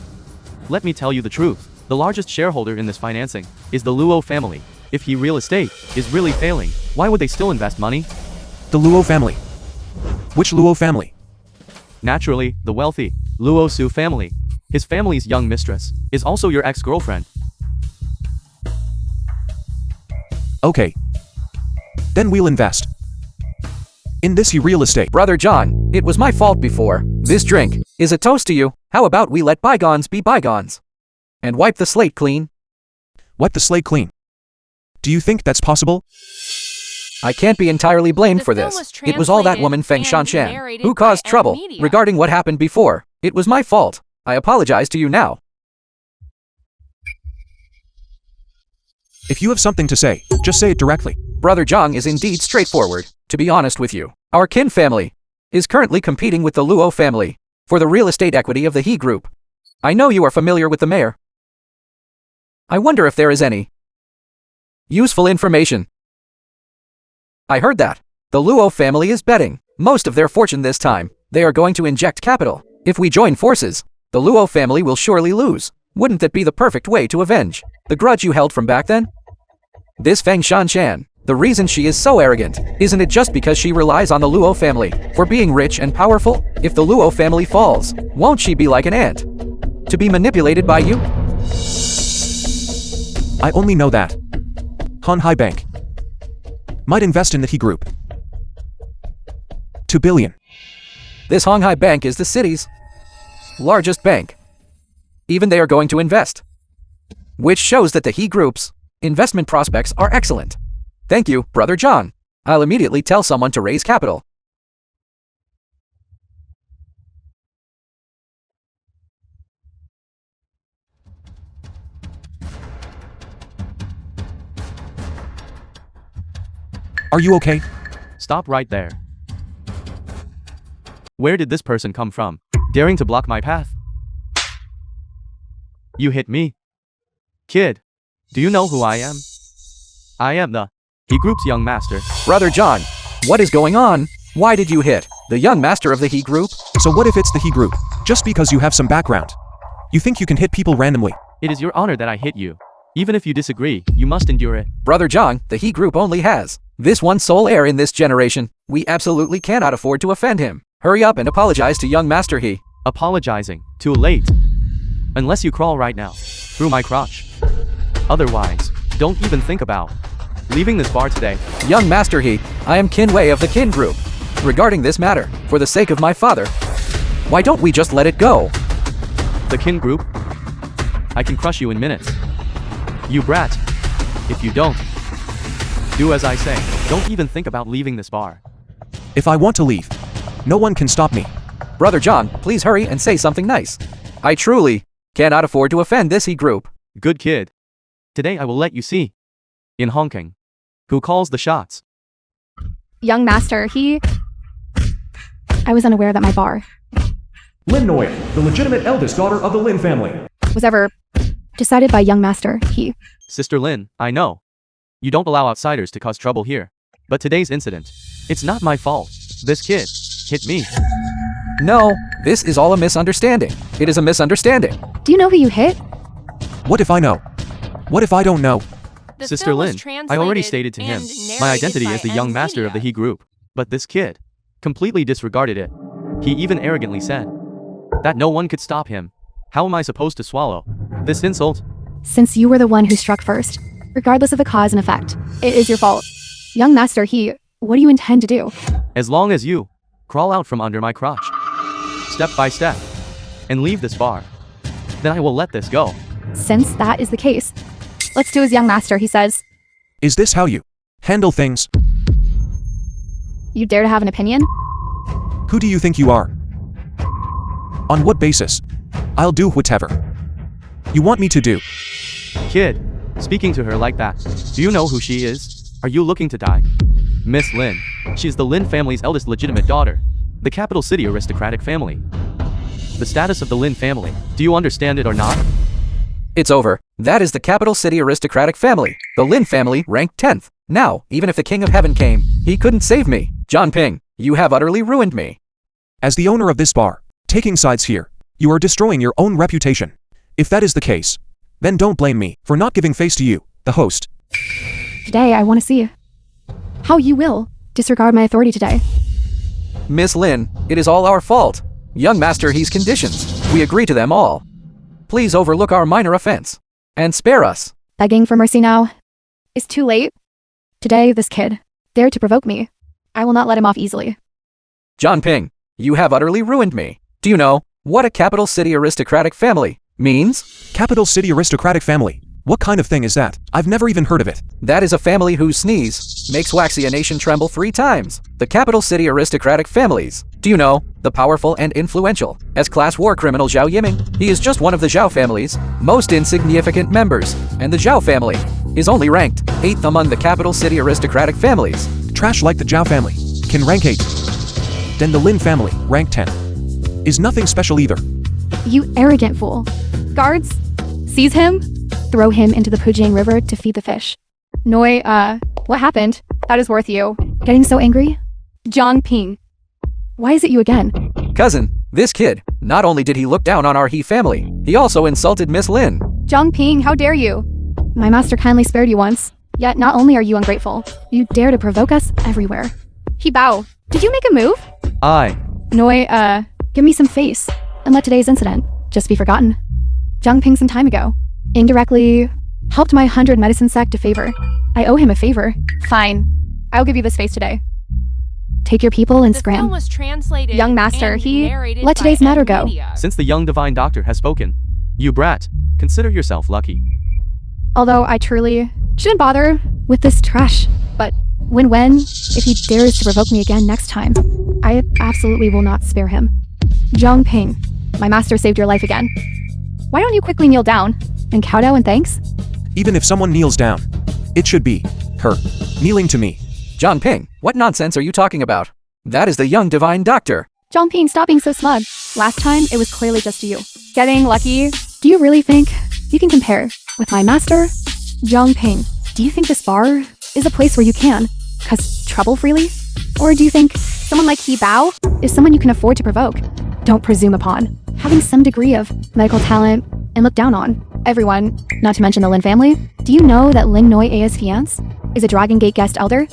let me tell you the truth. The largest shareholder in this financing is the Luo family. If He Real Estate is really failing, why would they still invest money? The Luo family. Which Luo family? Naturally, the wealthy Luo Su family. His family's young mistress is also your ex-girlfriend. Okay. Then we'll invest in this He Real Estate. Brother John, it was my fault before. This drink is a toast to you. How about we let bygones be bygones? And wipe the slate clean? Wipe the slate clean. Do you think that's possible? I can't be entirely blamed The for film this. was It was all that translated woman Feng and Shanshan narrated who by caused M trouble Media. regarding what happened before. It was my fault. I apologize to you now. If you have something to say, just say it directly. Brother Zhang is indeed straightforward. To be honest with you, our kin family is currently competing with the Luo family for the real estate equity of the He Group. I know you are familiar with the mayor. I wonder if there is any useful information. I heard that the Luo family is betting most of their fortune this time. They are going to inject capital. If we join forces, the Luo family will surely lose. Wouldn't that be the perfect way to avenge the grudge you held from back then? This Feng Shanshan, the reason she is so arrogant, isn't it just because she relies on the Luo family for being rich and powerful? If the Luo family falls, won't she be like an ant to be manipulated by you? I only know that Han Hai Bank might invest in the He Group. 2 billion. This Honghai Bank is the city's largest bank. Even they are going to invest, which shows that the He Group's investment prospects are excellent. Thank you, Brother John. I'll immediately tell someone to raise capital. Are you okay? Stop right there. Where did this person come from? Daring to block my path? You hit me. Kid, do you know who I am? I am the He Group's young master. Brother John, what is going on? Why did you hit the young master of the He Group? So what if it's the He Group? Just because you have some background. You think you can hit people randomly? It is your honor that I hit you. Even if you disagree, you must endure it. Brother John, the He Group only has this one sole heir in this generation. We absolutely cannot afford to offend him. Hurry up and apologize to young Master He. Apologizing. Too late. Unless you crawl right now, through my crotch. Otherwise, don't even think about leaving this bar today. Young Master He, I am Kin Wei of the Kin Group. Regarding this matter, for the sake of my father, why don't we just let it go? The Kin Group? I can crush you in minutes. You brat. If you don't, do as I say. Don't even think about leaving this bar. If I want to leave, no one can stop me. Brother John, please hurry and say something nice. I truly cannot afford to offend this He Group. Good kid. Today I will let you see. In honking. Who calls the shots? Young master, I was unaware that my bar Lin Noy, the legitimate eldest daughter of the Lin family. was ever decided by young master, Sister Lin, I know. You don't allow outsiders to cause trouble here. But today's incident, it's not my fault. This kid hit me. No, this is all a misunderstanding. It is a misunderstanding. Do you know who you hit? What if I know? What if I don't know? The Sister film was Lin, I already translated stated to him, and my narrated identity by is the young master of the Media. He Group. But this kid completely disregarded it. He even arrogantly said that no one could stop him. How am I supposed to swallow this insult? Since you were the one who struck first, regardless of the cause and effect, it is your fault. Young master, what do you intend to do? As long as you crawl out from under my crotch, step by step, and leave this bar, then I will let this go. Since that is the case, let's do as young master, says. Is this how you handle things? You dare to have an opinion? Who do you think you are? On what basis? I'll do whatever you want me to do. Kid, speaking to her like that, do you know who she is? Are you looking to die? Miss Lin. She is the Lin family's eldest legitimate daughter. The capital city aristocratic family. The status of the Lin family, do you understand it or not? It's over. That is the capital city aristocratic family. The Lin family ranked 10th. Now, even if the King of Heaven came, he couldn't save me. John Ping, you have utterly ruined me. As the owner of this bar, taking sides here, you are destroying your own reputation. If that is the case, then don't blame me for not giving face to you, the host. Today, I want to see how you will disregard my authority today. Miss Lin, it is all our fault. Young Master He's conditions. We agree to them all. Please overlook our minor offense and spare us. Begging for mercy now is too late. Today, this kid dared to provoke me. I will not let him off easily. John Ping, you have utterly ruined me. Do you know what a capital city aristocratic family means? Capital city aristocratic family. What kind of thing is that? I've never even heard of it. That is a family whose sneeze makes waxy a nation tremble 3 times. The capital city aristocratic families. Do you know the powerful and influential as class war criminal Zhao Yiming? He is just one of the Zhao family's most insignificant members, and the Zhao family is only ranked 8th among the capital city aristocratic families. Trash like the Zhao family can rank 8. Then the Lin family, rank 10. Is nothing special either. You arrogant fool. Guards, seize him. Throw him into the Pujiang River to feed the fish. Noi, what happened? That is worth you getting so angry? Zhang Ping, why is it you again? Cousin, this kid, not only did he look down on our He family, he also insulted Miss Lin. Zhang Ping, how dare you? My master kindly spared you once, yet not only are you ungrateful, you dare to provoke us everywhere. He Bao, did you make a move? Noi, give me some face, and let today's incident just be forgotten. Zhang Ping some time ago indirectly helped my 100 medicine sect to favor. I owe him a favor. Fine. I'll give you this face today. Take your people and The scram. film was translated Young master, and he narrated let by today's matter go. Media. Since the young divine doctor has spoken, you brat, consider yourself lucky. Although I truly shouldn't bother with this trash. But when, if he dares to provoke me again next time, I absolutely will not spare him. Zhang Ping, my master saved your life again. Why don't you quickly kneel down and kowtow in thanks? Even if someone kneels down, it should be her kneeling to me. John Ping, what nonsense are you talking about? That is the young divine doctor. John Ping, stop being so smug. Last time, it was clearly just you. Getting lucky? Do you really think you can compare with my master, John Ping? Do you think this bar is a place where you can cause trouble freely? Or do you think someone like He Bao is someone you can afford to provoke? Don't presume upon having some degree of medical talent and look down on everyone, not to mention the Lin family. Do you know that Lin Noi A's fiance is a Dragon Gate guest elder?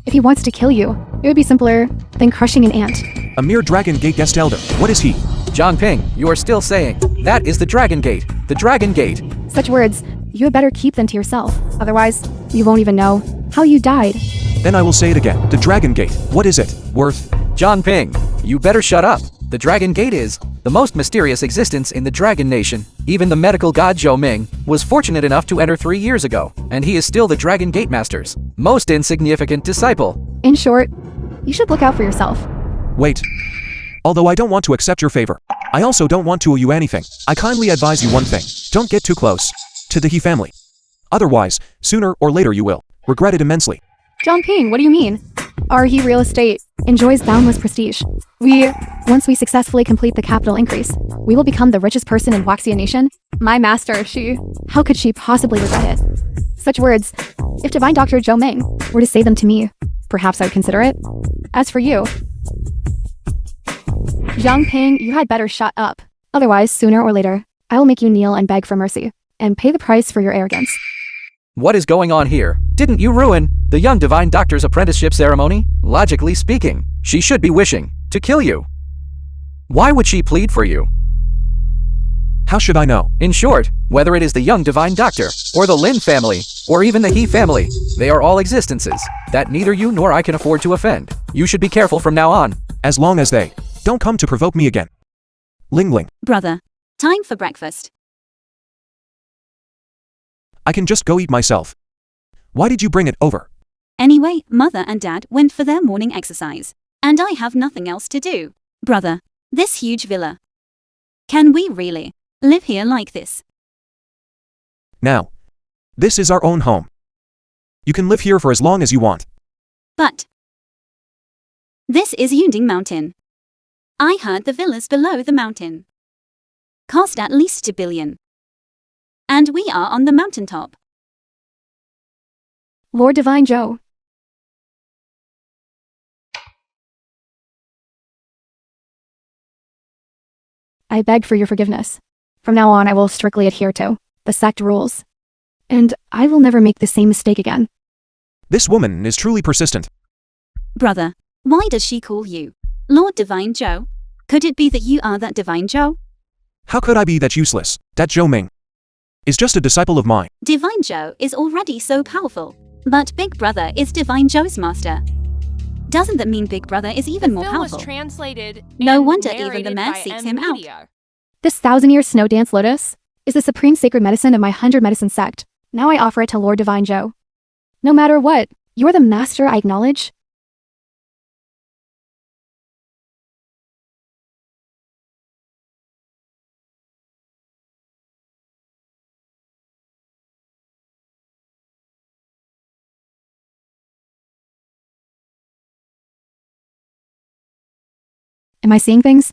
If he wants to kill you, it would be simpler than crushing an ant. A mere Dragon Gate guest elder. What is he? John Ping, you are still saying, that is the Dragon Gate. The Dragon Gate. Such words, you had better keep them to yourself. Otherwise, you won't even know how you died. Then I will say it again. The Dragon Gate. What is it? Worth? John Ping, you better shut up. The Dragon Gate is the most mysterious existence in the Dragon Nation. Even the medical god Zhou Ming was fortunate enough to enter 3 years ago, and he is still the Dragon Gate Master's most insignificant disciple. In short, you should look out for yourself. Wait. Although I don't want to accept your favor, I also don't want to owe you anything. I kindly advise you one thing. Don't get too close to the He family. Otherwise, sooner or later you will regret it immensely. John Ping, what do you mean? Our He real estate enjoys boundless prestige. Once we successfully complete the capital increase, we will become the richest person in Waxia Nation. My master, how could she possibly regret it? Such words, if Divine Dr. Zhou Ming were to say them to me, perhaps I would consider it. As for you, Zhang Ping, you had better shut up. Otherwise, sooner or later, I will make you kneel and beg for mercy, and pay the price for your arrogance. What is going on here? Didn't you ruin the young divine doctor's apprenticeship ceremony? Logically speaking, she should be wishing to kill you. Why would she plead for you? How should I know? In short, whether it is the young divine doctor, or the Lin family, or even the He family, they are all existences that neither you nor I can afford to offend. You should be careful from now on. As long as they don't come to provoke me again. Ling Ling. Brother, time for breakfast. I can just go eat myself. Why did you bring it over? Anyway, Mother and Dad went for their morning exercise, and I have nothing else to do. Brother, this huge villa. Can we really live here like this? Now, this is our own home. You can live here for as long as you want. But this is Yunding Mountain. I heard the villas below the mountain cost at least 2 billion. And we are on the mountaintop. Lord Divine Zhou. I beg for your forgiveness. From now on, I will strictly adhere to the sect rules. And I will never make the same mistake again. This woman is truly persistent. Brother, why does she call you Lord Divine Zhou? Could it be that you are that Divine Zhou? How could I be that useless? That Zhou Ming is just a disciple of mine. Divine Zhou is already so powerful. But Big Brother is Divine Zhou's master. Doesn't that mean Big Brother is even more film was powerful? translated No and wonder even the narrated mayor by seeks M. him out. Media. This 1,000-year snow dance lotus is the supreme sacred medicine of my 100 medicine sect. Now I offer it to Lord Divine Zhou. No matter what, you're the master I acknowledge. Am I seeing things?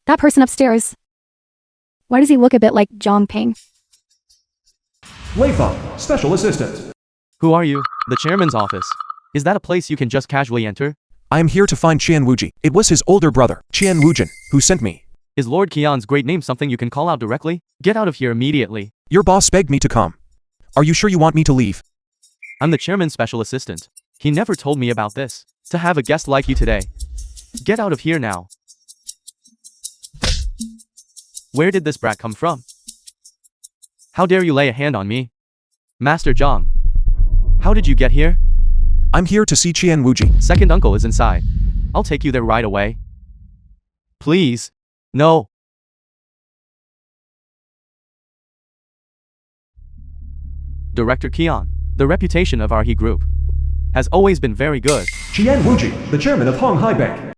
That person upstairs. Why does he look a bit like Zhang Ping? Leifeng, special assistant. Who are you? The chairman's office. Is that a place you can just casually enter? I am here to find Qian Wuji. It was his older brother, Qian Wujin, who sent me. Is Lord Qian's great name something you can call out directly? Get out of here immediately. Your boss begged me to come. Are you sure you want me to leave? I'm the chairman's special assistant. He never told me about this. To have a guest like you today. Get out of here now. Where did this brat come from? How dare you lay a hand on me? Master Zhang. How did you get here? I'm here to see Qian Wuji. Second uncle is inside. I'll take you there right away. Please. No. Director Qian, the reputation of our He group has always been very good. Qian Wuji, the chairman of Hong Hai Bank.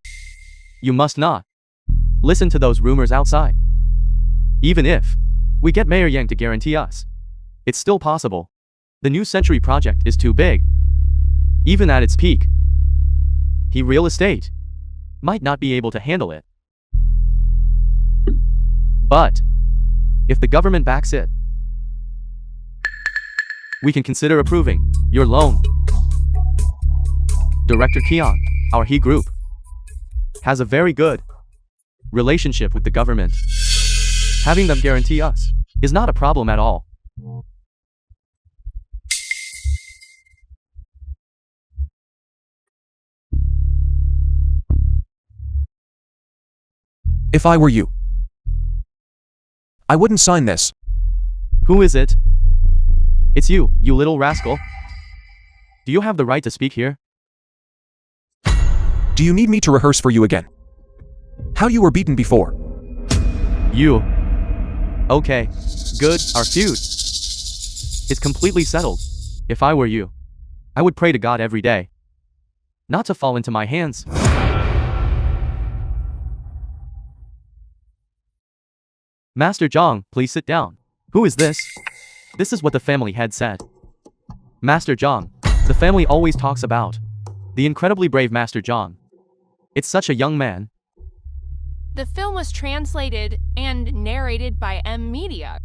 You must not listen to those rumors outside. Even if we get Mayor Yang to guarantee us, it's still possible. The New Century project is too big. Even at its peak, he real estate might not be able to handle it. But if the government backs it, we can consider approving your loan. Director Keon, our He Group, has a very good relationship with the government. Having them guarantee us is not a problem at all. If I were you, I wouldn't sign this. Who is it? It's you, you little rascal. Do you have the right to speak here? Do you need me to rehearse for you again? How you were beaten before? You. Okay. Good, our feud is completely settled. If I were you, I would pray to God every day not to fall into my hands. Master Zhang, please sit down. Who is this? This is what the family head said. Master Zhang, the family always talks about the incredibly brave Master Zhang. It's such a young man. The film was translated and narrated by M Media.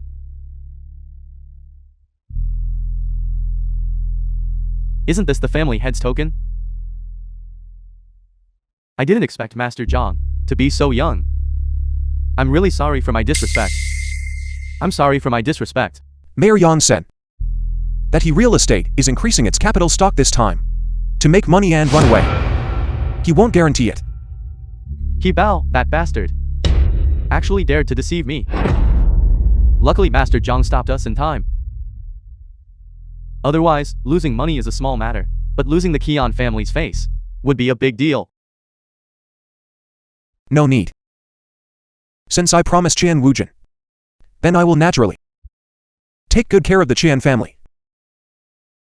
Isn't this the family head's token? I didn't expect Master Zhang to be so young. I'm really sorry for my disrespect. I'm sorry for my disrespect. Mayor Yan said that he real estate is increasing its capital stock this time to make money and run away. He won't guarantee it. He Bao, that bastard, actually dared to deceive me. Luckily Master Zhang stopped us in time. Otherwise, losing money is a small matter, but losing the Keon family's face would be a big deal. No need. Since I promised Qian Wujin, then I will naturally take good care of the Qian family.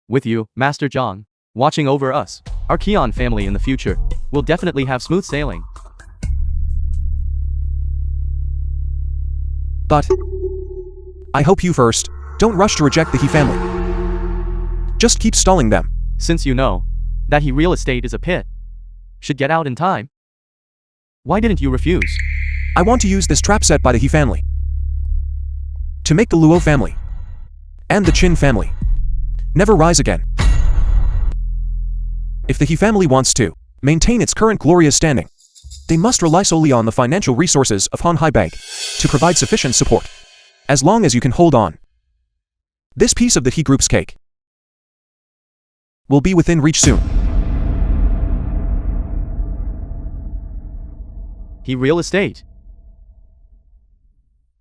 With you, Master Zhang, watching over us, our Keon family in the future will definitely have smooth sailing. But I hope you first don't rush to reject the He family. Just keep stalling them. Since you know that He real estate is a pit, should get out in time, why didn't you refuse? I want to use this trap set by the He family to make the Luo family and the Qin family never rise again. If the He family wants to maintain its current glorious standing, they must rely solely on the financial resources of Han Hai Bank to provide sufficient support. As long as you can hold on, this piece of the He Group's cake will be within reach soon. He real estate.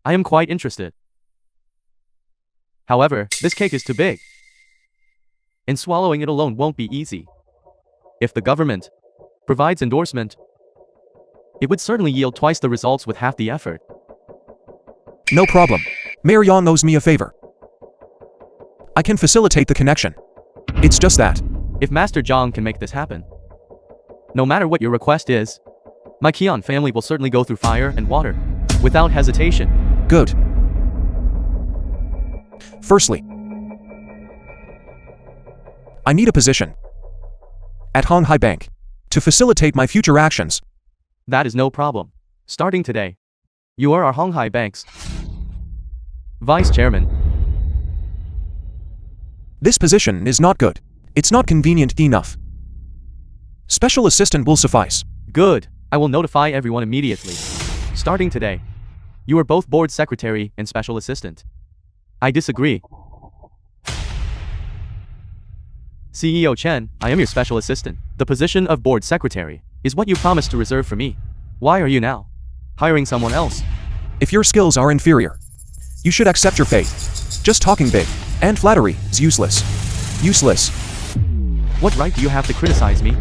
I am quite interested. However, this cake is too big, and swallowing it alone won't be easy. If the government provides endorsement, it would certainly yield twice the results with half the effort. No problem. Mayor Yan owes me a favor. I can facilitate the connection. It's just that. If Master Zhang can make this happen, no matter what your request is, my Keon family will certainly go through fire and water without hesitation. Good. Firstly, I need a position at Han Hai Bank to facilitate my future actions. That is no problem. Starting today, you are our Honghai Bank's Vice Chairman. This position is not good. It's not convenient enough. Special assistant will suffice. Good. I will notify everyone immediately. Starting today, you are both board secretary and special assistant. I disagree. CEO Chen, I am your special assistant. The position of board secretary is what you promised to reserve for me. Why are you now hiring someone else? If your skills are inferior, you should accept your fate. Just talking big and flattery is useless. Useless. What right do you have to criticize me?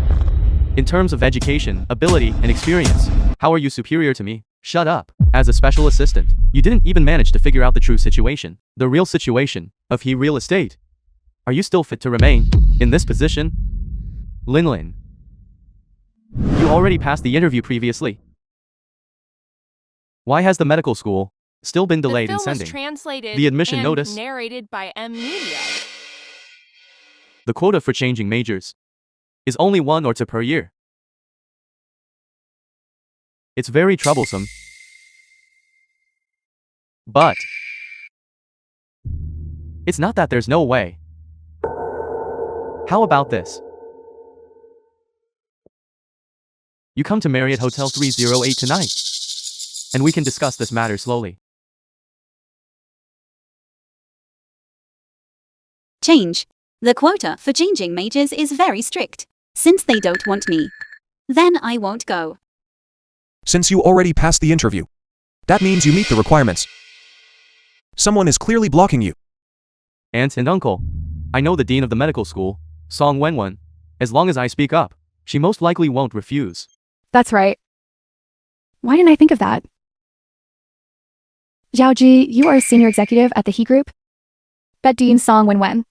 In terms of education, ability, and experience, how are you superior to me? Shut up. As a special assistant, you didn't even manage to figure out the true situation. The real situation of He real estate. Are you still fit to remain in this position? Lin, you already passed the interview previously. Why has the medical school still been delayed in The film sending was translated the admission and notice? narrated by M Media. The quota for changing majors is only 1 or 2 per year. It's very troublesome. But it's not that there's no way. How about this? You come to Marriott Hotel 308 tonight, and we can discuss this matter slowly. Change. The quota for changing majors is very strict. Since they don't want me, then I won't go. Since you already passed the interview, that means you meet the requirements. Someone is clearly blocking you. Aunt and uncle, I know the dean of the medical school, Song Wenwen. As long as I speak up, she most likely won't refuse. That's right. Why didn't I think of that? Zhaoji, you are a senior executive at the He Group? Bet Dean Song Wenwen.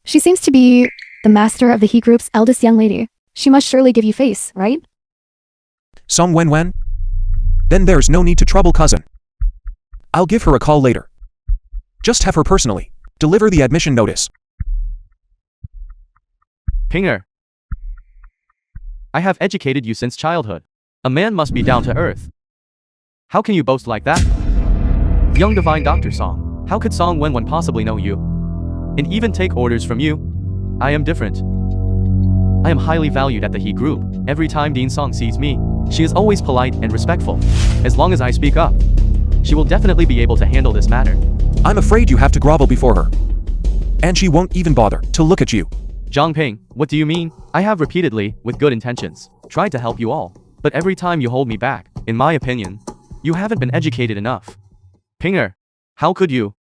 She seems to be the master of the He Group's eldest young lady. She must surely give you face, right? Song Wenwen? Then there's no need to trouble cousin. I'll give her a call later. Just have her personally deliver the admission notice. Pinger, I have educated you since childhood. A man must be down to earth. How can you boast like that? Young divine Dr. Song, how could Song Wenwen possibly know you? And even take orders from you? I am different. I am highly valued at the He Group. Every time Dean Song sees me, she is always polite and respectful. As long as I speak up, she will definitely be able to handle this matter. I'm afraid you have to grovel before her. And she won't even bother to look at you. Zhangping, what do you mean? I have repeatedly, with good intentions, tried to help you all. But every time you hold me back, in my opinion, you haven't been educated enough. Pinger, how could you?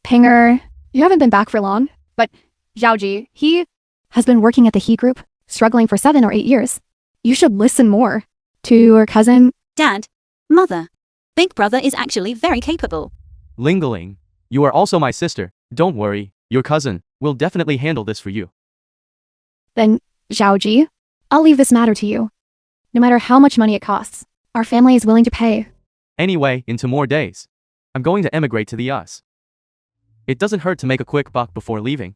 Pinger, you haven't been back for long, but Zhaoji, he has been working at the He Group, struggling for 7 or 8 years. You should listen more to your cousin. Dad, Mother, Big Brother is actually very capable. Lingling, you are also my sister. Don't worry, your cousin will definitely handle this for you. Then, Zhaoji, I'll leave this matter to you. No matter how much money it costs, our family is willing to pay. Anyway, in 2 more days, I'm going to emigrate to the US. It doesn't hurt to make a quick buck before leaving.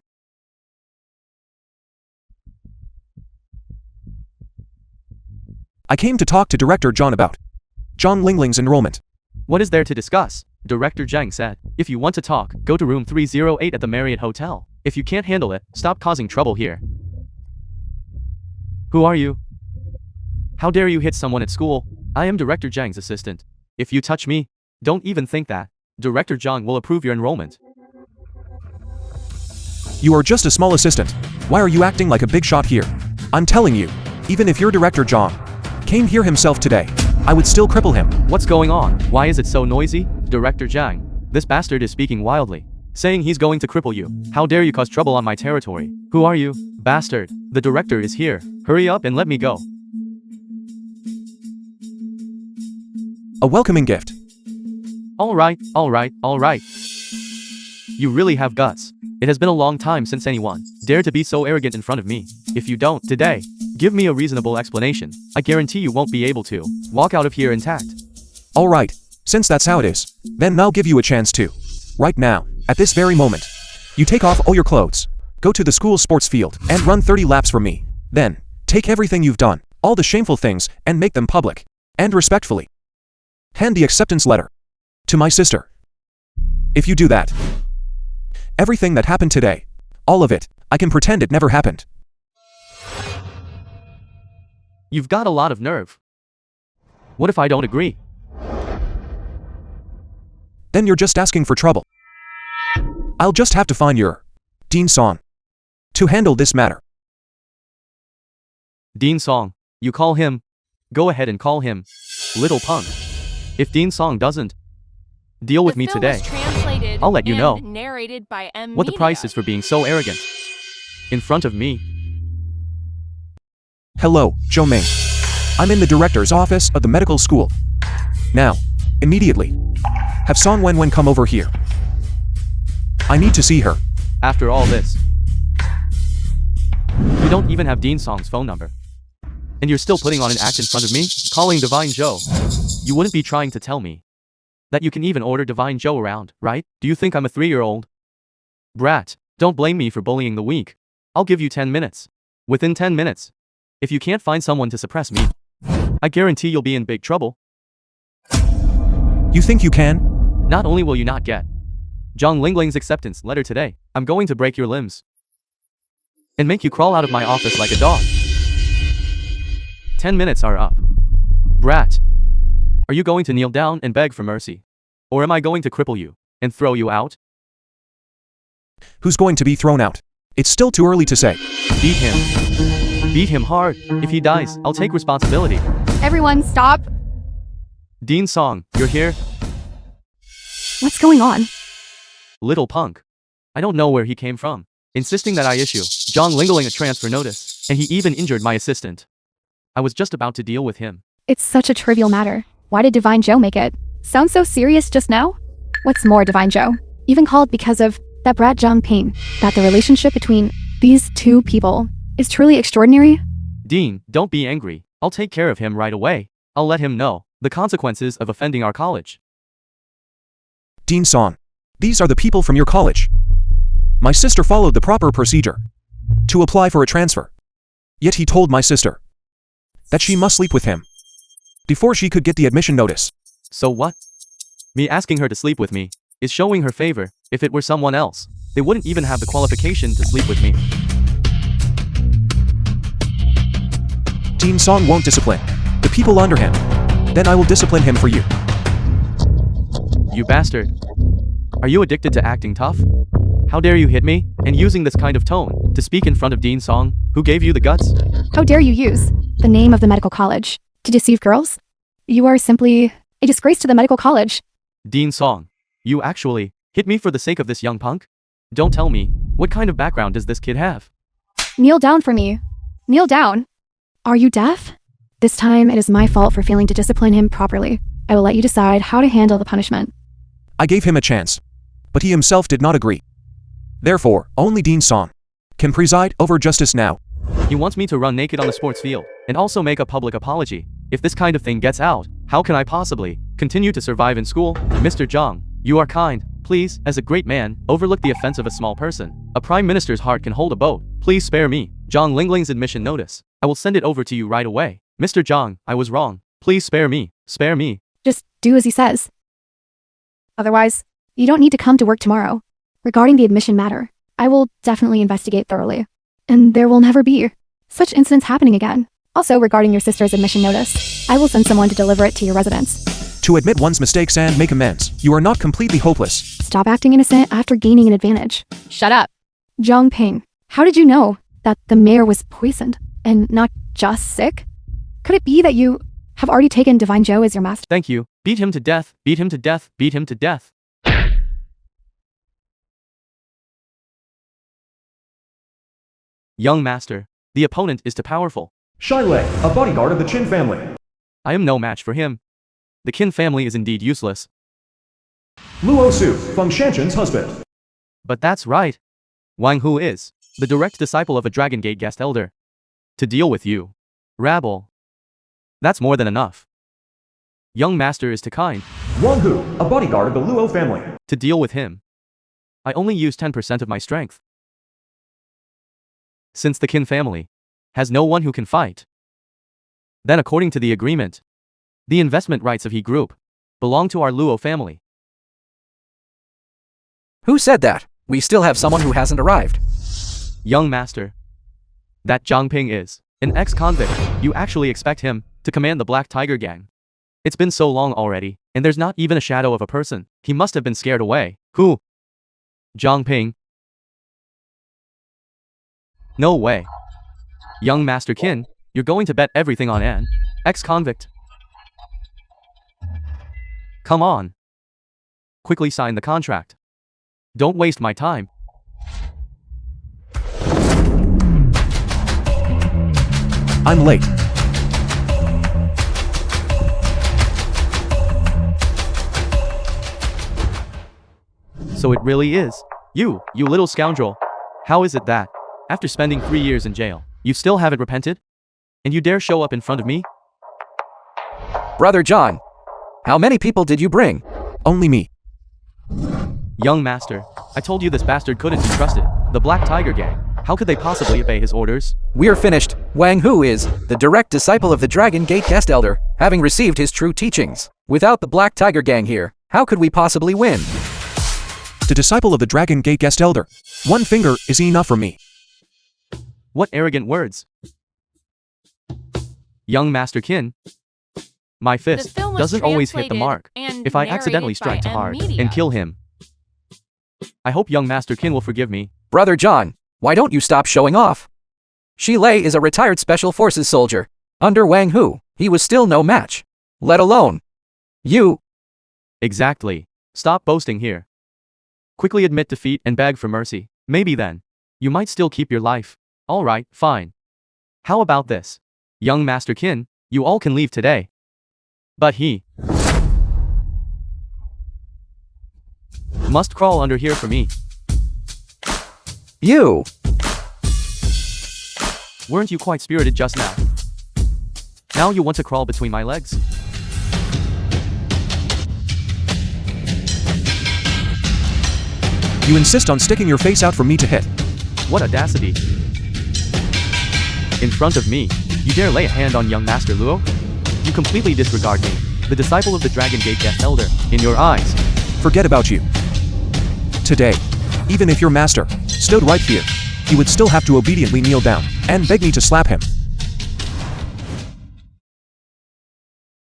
I came to talk to Director John about John Lingling's enrollment. What is there to discuss? Director Zhang said, if you want to talk, go to room 308 at the Marriott Hotel. If you can't handle it, stop causing trouble here. Who are you? How dare you hit someone at school? I am Director Zhang's assistant. If you touch me, don't even think that. Director Zhang will approve your enrollment. You are just a small assistant. Why are you acting like a big shot here? I'm telling you, even if your Director John came here himself today, I would still cripple him. What's going on? Why is it so noisy? Director Zhang, this bastard is speaking wildly, saying he's going to cripple you. How dare you cause trouble on my territory? Who are you? Bastard, the director is here. Hurry up and let me go. A welcoming gift. Alright. You really have guts. It has been a long time since anyone dared to be so arrogant in front of me. If you don't, today, give me a reasonable explanation. I guarantee you won't be able to walk out of here intact. Alright, since that's how it is, then I'll give you a chance to. Right now, at this very moment, you take off all your clothes, go to the school sports field, and run 30 laps for me. Then, take everything you've done, all the shameful things, and make them public. And respectfully, hand the acceptance letter to my sister. If you do that, everything that happened today, all of it, I can pretend it never happened. You've got a lot of nerve. What if I don't agree? Then you're just asking for trouble. I'll just have to find your Dean Song to handle this matter. Dean Song, you call him. Go ahead and call him. Little punk. If Dean Song doesn't deal with me today, I'll let you know what the price is for being so arrogant in front of me. Hello, Zhou Ming. I'm in the director's office of the medical school. Now, immediately, have Song Wenwen come over here. I need to see her. After all this, you don't even have Dean Song's phone number. And you're still putting on an act in front of me, calling Divine Zhou. You wouldn't be trying to tell me that you can even order Divine Zhou around, right? Do you think I'm a 3-year-old? Brat, don't blame me for bullying the weak. I'll give you 10 minutes. Within 10 minutes. If you can't find someone to suppress me, I guarantee you'll be in big trouble. You think you can? Not only will you not get Zhang Lingling's acceptance letter today, I'm going to break your limbs and make you crawl out of my office like a dog. 10 minutes are up. Brat, are you going to kneel down and beg for mercy? Or am I going to cripple you and throw you out? Who's going to be thrown out? It's still too early to say. Beat him. Beat him hard. If he dies, I'll take responsibility. Everyone, stop. Dean Song, you're here? What's going on? Little punk. I don't know where he came from, insisting that I issue Zhang Lingling a transfer notice, and he even injured my assistant. I was just about to deal with him. It's such a trivial matter. Why did Divine Joe make it sound so serious just now? What's more, Divine Joe even called because of that brat Zhang Ping, that the relationship between these two people is truly extraordinary. Dean, don't be angry. I'll take care of him right away. I'll let him know the consequences of offending our college. Dean Song, these are the people from your college. My sister followed the proper procedure to apply for a transfer. Yet he told my sister that she must sleep with him before she could get the admission notice. So what? Me asking her to sleep with me is showing her favor. If it were someone else, they wouldn't even have the qualification to sleep with me. Dean Song won't discipline the people under him. Then I will discipline him for you. You bastard. Are you addicted to acting tough? How dare you hit me, and using this kind of tone, to speak in front of Dean Song, who gave you the guts? How dare you use the name of the medical college to deceive girls? You are simply a disgrace to the medical college. Dean Song, you actually hit me for the sake of this young punk? Don't tell me, what kind of background does this kid have? Kneel down for me. Kneel down. Are you deaf? This time it is my fault for failing to discipline him properly. I will let you decide how to handle the punishment. I gave him a chance, but he himself did not agree. Therefore, only Dean Song can preside over justice now. He wants me to run naked on the sports field, and also make a public apology. If this kind of thing gets out, how can I possibly continue to survive in school? Mr. Zhang, you are kind. Please, as a great man, overlook the offense of a small person. A prime minister's heart can hold a boat. Please spare me Zhang Lingling's admission notice. I will send it over to you right away. Mr. Zhang, I was wrong. Please spare me. Spare me. Just do as he says. Otherwise, you don't need to come to work tomorrow. Regarding the admission matter, I will definitely investigate thoroughly. And there will never be such incidents happening again. Also, regarding your sister's admission notice, I will send someone to deliver it to your residence. To admit one's mistakes and make amends, you are not completely hopeless. Stop acting innocent after gaining an advantage. Shut up. Zhang Ping, how did you know that the mayor was poisoned and not just sick? Could it be that you have already taken Divine Joe as your master? Thank you. Beat him to death. Beat him to death. Beat him to death. Young master, the opponent is too powerful. Shai Lei, a bodyguard of the Qin family. I am no match for him. The Qin family is indeed useless. Luo Su, Feng Shanshan's husband. But that's right. Wang Hu is the direct disciple of a Dragon Gate guest elder. To deal with you, rabble. That's more than enough. Young master is too kind. Wang Hu, a bodyguard of the Luo family. To deal with him, I only use 10% of my strength. Since the Qin family has no one who can fight, then according to the agreement, the investment rights of He Group belong to our Luo family. Who said that? We still have someone who hasn't arrived. Young master, that Zhang Ping is an ex-convict. You actually expect him to command the Black Tiger Gang? It's been so long already, and there's not even a shadow of a person. He must have been scared away. Who? Zhang Ping? No way. Young Master Qin, you're going to bet everything on an ex-convict. Come on. Quickly sign the contract. Don't waste my time. I'm late. So it really is you little scoundrel. How is it that, after spending 3 years in jail, you still haven't repented? And you dare show up in front of me? Brother John, how many people did you bring? Only me. Young master, I told you this bastard couldn't be trusted. The Black Tiger Gang How could they possibly obey his orders? We're finished. Wang Hu is the direct disciple of the Dragon Gate Guest Elder, having received his true teachings. Without the Black Tiger Gang here, how could we possibly win? The disciple of the Dragon Gate Guest Elder. One finger is enough for me. What arrogant words. Young Master Qin. My fist film was doesn't always hit the translated mark. and If I accidentally narrated strike by too hard Media. and kill him. I hope young Master Qin will forgive me. Brother John, why don't you stop showing off? Shi Lei is a retired Special Forces soldier. Under Wang Hu, he was still no match. Let alone you. Exactly. Stop boasting here. Quickly admit defeat and beg for mercy. Maybe then, you might still keep your life. Alright, fine. How about this? Young Master Qin, you all can leave today. But he must crawl under here for me. You. Weren't you quite spirited just now? Now you want to crawl between my legs? You insist on sticking your face out for me to hit. What audacity. In front of me, you dare lay a hand on young Master Luo? You completely disregard me, the disciple of the Dragon Gate Guest Elder, in your eyes. Forget about you. Today, even if your master stood right here, he would still have to obediently kneel down and beg me to slap him.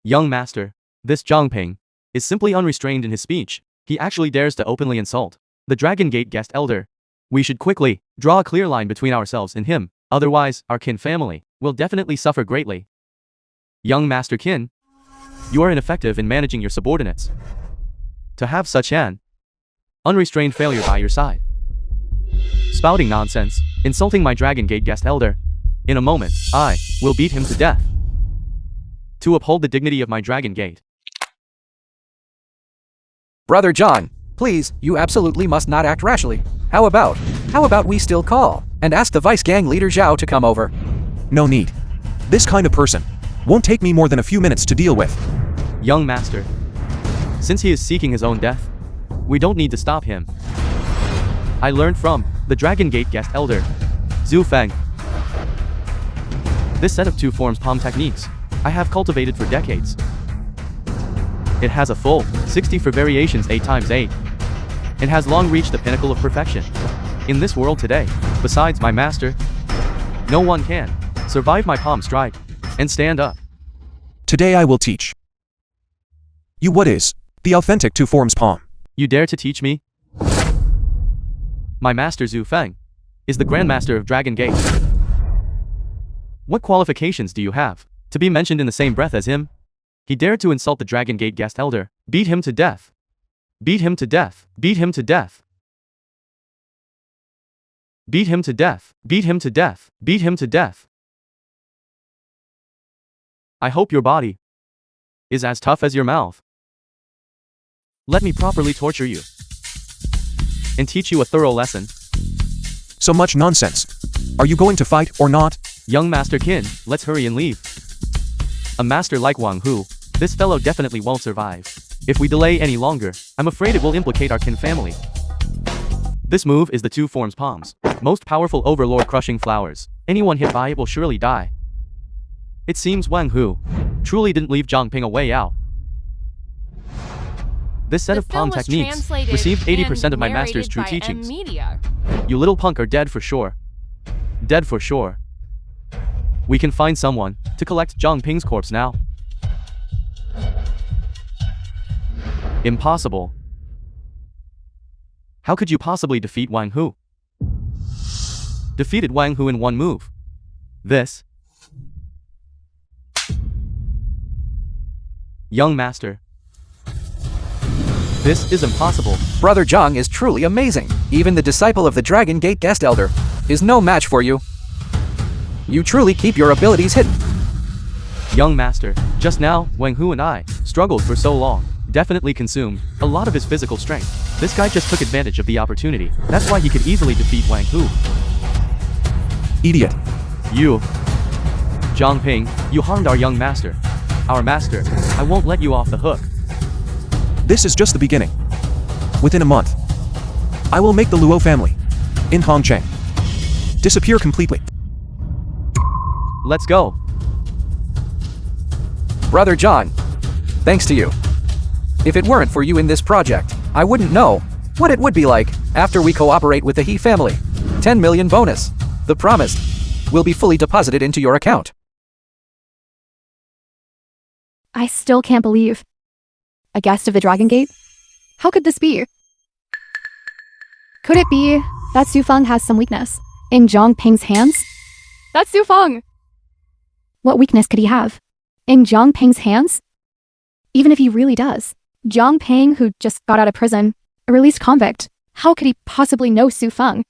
Young Master, this Zhangping is simply unrestrained in his speech. He actually dares to openly insult the Dragon Gate Guest Elder. We should quickly draw a clear line between ourselves and him, otherwise our Qin family will definitely suffer greatly. Young Master Qin, you are ineffective in managing your subordinates. To have such an unrestrained failure by your side, spouting nonsense, insulting my Dragon Gate Guest Elder, in a moment, I will beat him to death. To uphold the dignity of my Dragon Gate. Brother John, please, you absolutely must not act rashly. How about we still call and ask the Vice Gang leader Zhao to come over? No need. This kind of person won't take me more than a few minutes to deal with. Young Master, since he is seeking his own death, we don't need to stop him. I learned from the Dragon Gate Guest Elder, Zhu Feng. This set of two forms palm techniques I have cultivated for decades. It has a full 64 variations 8x8. It has long reached the pinnacle of perfection. In this world today, besides my master, no one can survive my palm strike and stand up. Today I will teach you what is the authentic two forms palm. You dare to teach me? My master Zhu Feng is the Grandmaster of Dragon Gate. What qualifications do you have to be mentioned in the same breath as him? He dared to insult the Dragon Gate Guest Elder. Beat him to death. Beat him to death. Beat him to death. Beat him to death. Beat him to death. Beat him to death. I hope your body is as tough as your mouth. Let me properly torture you and teach you a thorough lesson. So much nonsense. Are you going to fight or not? Young Master Qin, let's hurry and leave. A master like Wang Hu, this fellow definitely won't survive. If we delay any longer, I'm afraid it will implicate our Qin family. This move is the two forms palms, most powerful overlord crushing flowers. Anyone hit by it will surely die. It seems Wang Hu truly didn't leave Zhangping a way out. This set The of palm film was techniques translated received 80% of and my master's narrated true by teachings. Media. You little punk are dead for sure. Dead for sure. We can find someone to collect Zhangping's corpse now. Impossible. How could you possibly defeat Wang Hu? Defeated Wang Hu in one move. This. Young Master. This is impossible. Brother Zhang is truly amazing. Even the disciple of the Dragon Gate Guest Elder is no match for you. You truly keep your abilities hidden. Young Master, just now, Wang Hu and I struggled for so long, definitely consumed a lot of his physical strength. This guy just took advantage of the opportunity. That's why he could easily defeat Wang Hu. Idiot. You, Zhangping, you harmed our young master. Our master, I won't let you off the hook. This is just the beginning. Within a month, I will make the Luo family in Hongcheng disappear completely. Let's go. Brother John, thanks to you. If it weren't for you in this project, I wouldn't know what it would be like after we cooperate with the He family. 10 million bonus. The promised will be fully deposited into your account. I still can't believe. A guest of the Dragon Gate? How could this be? Could it be that Su Feng has some weakness in Zhang Ping's hands? That's Su Feng! What weakness could he have in Zhang Ping's hands? Even if he really does. Zhang Ping, who just got out of prison, a released convict, how could he possibly know Su Feng?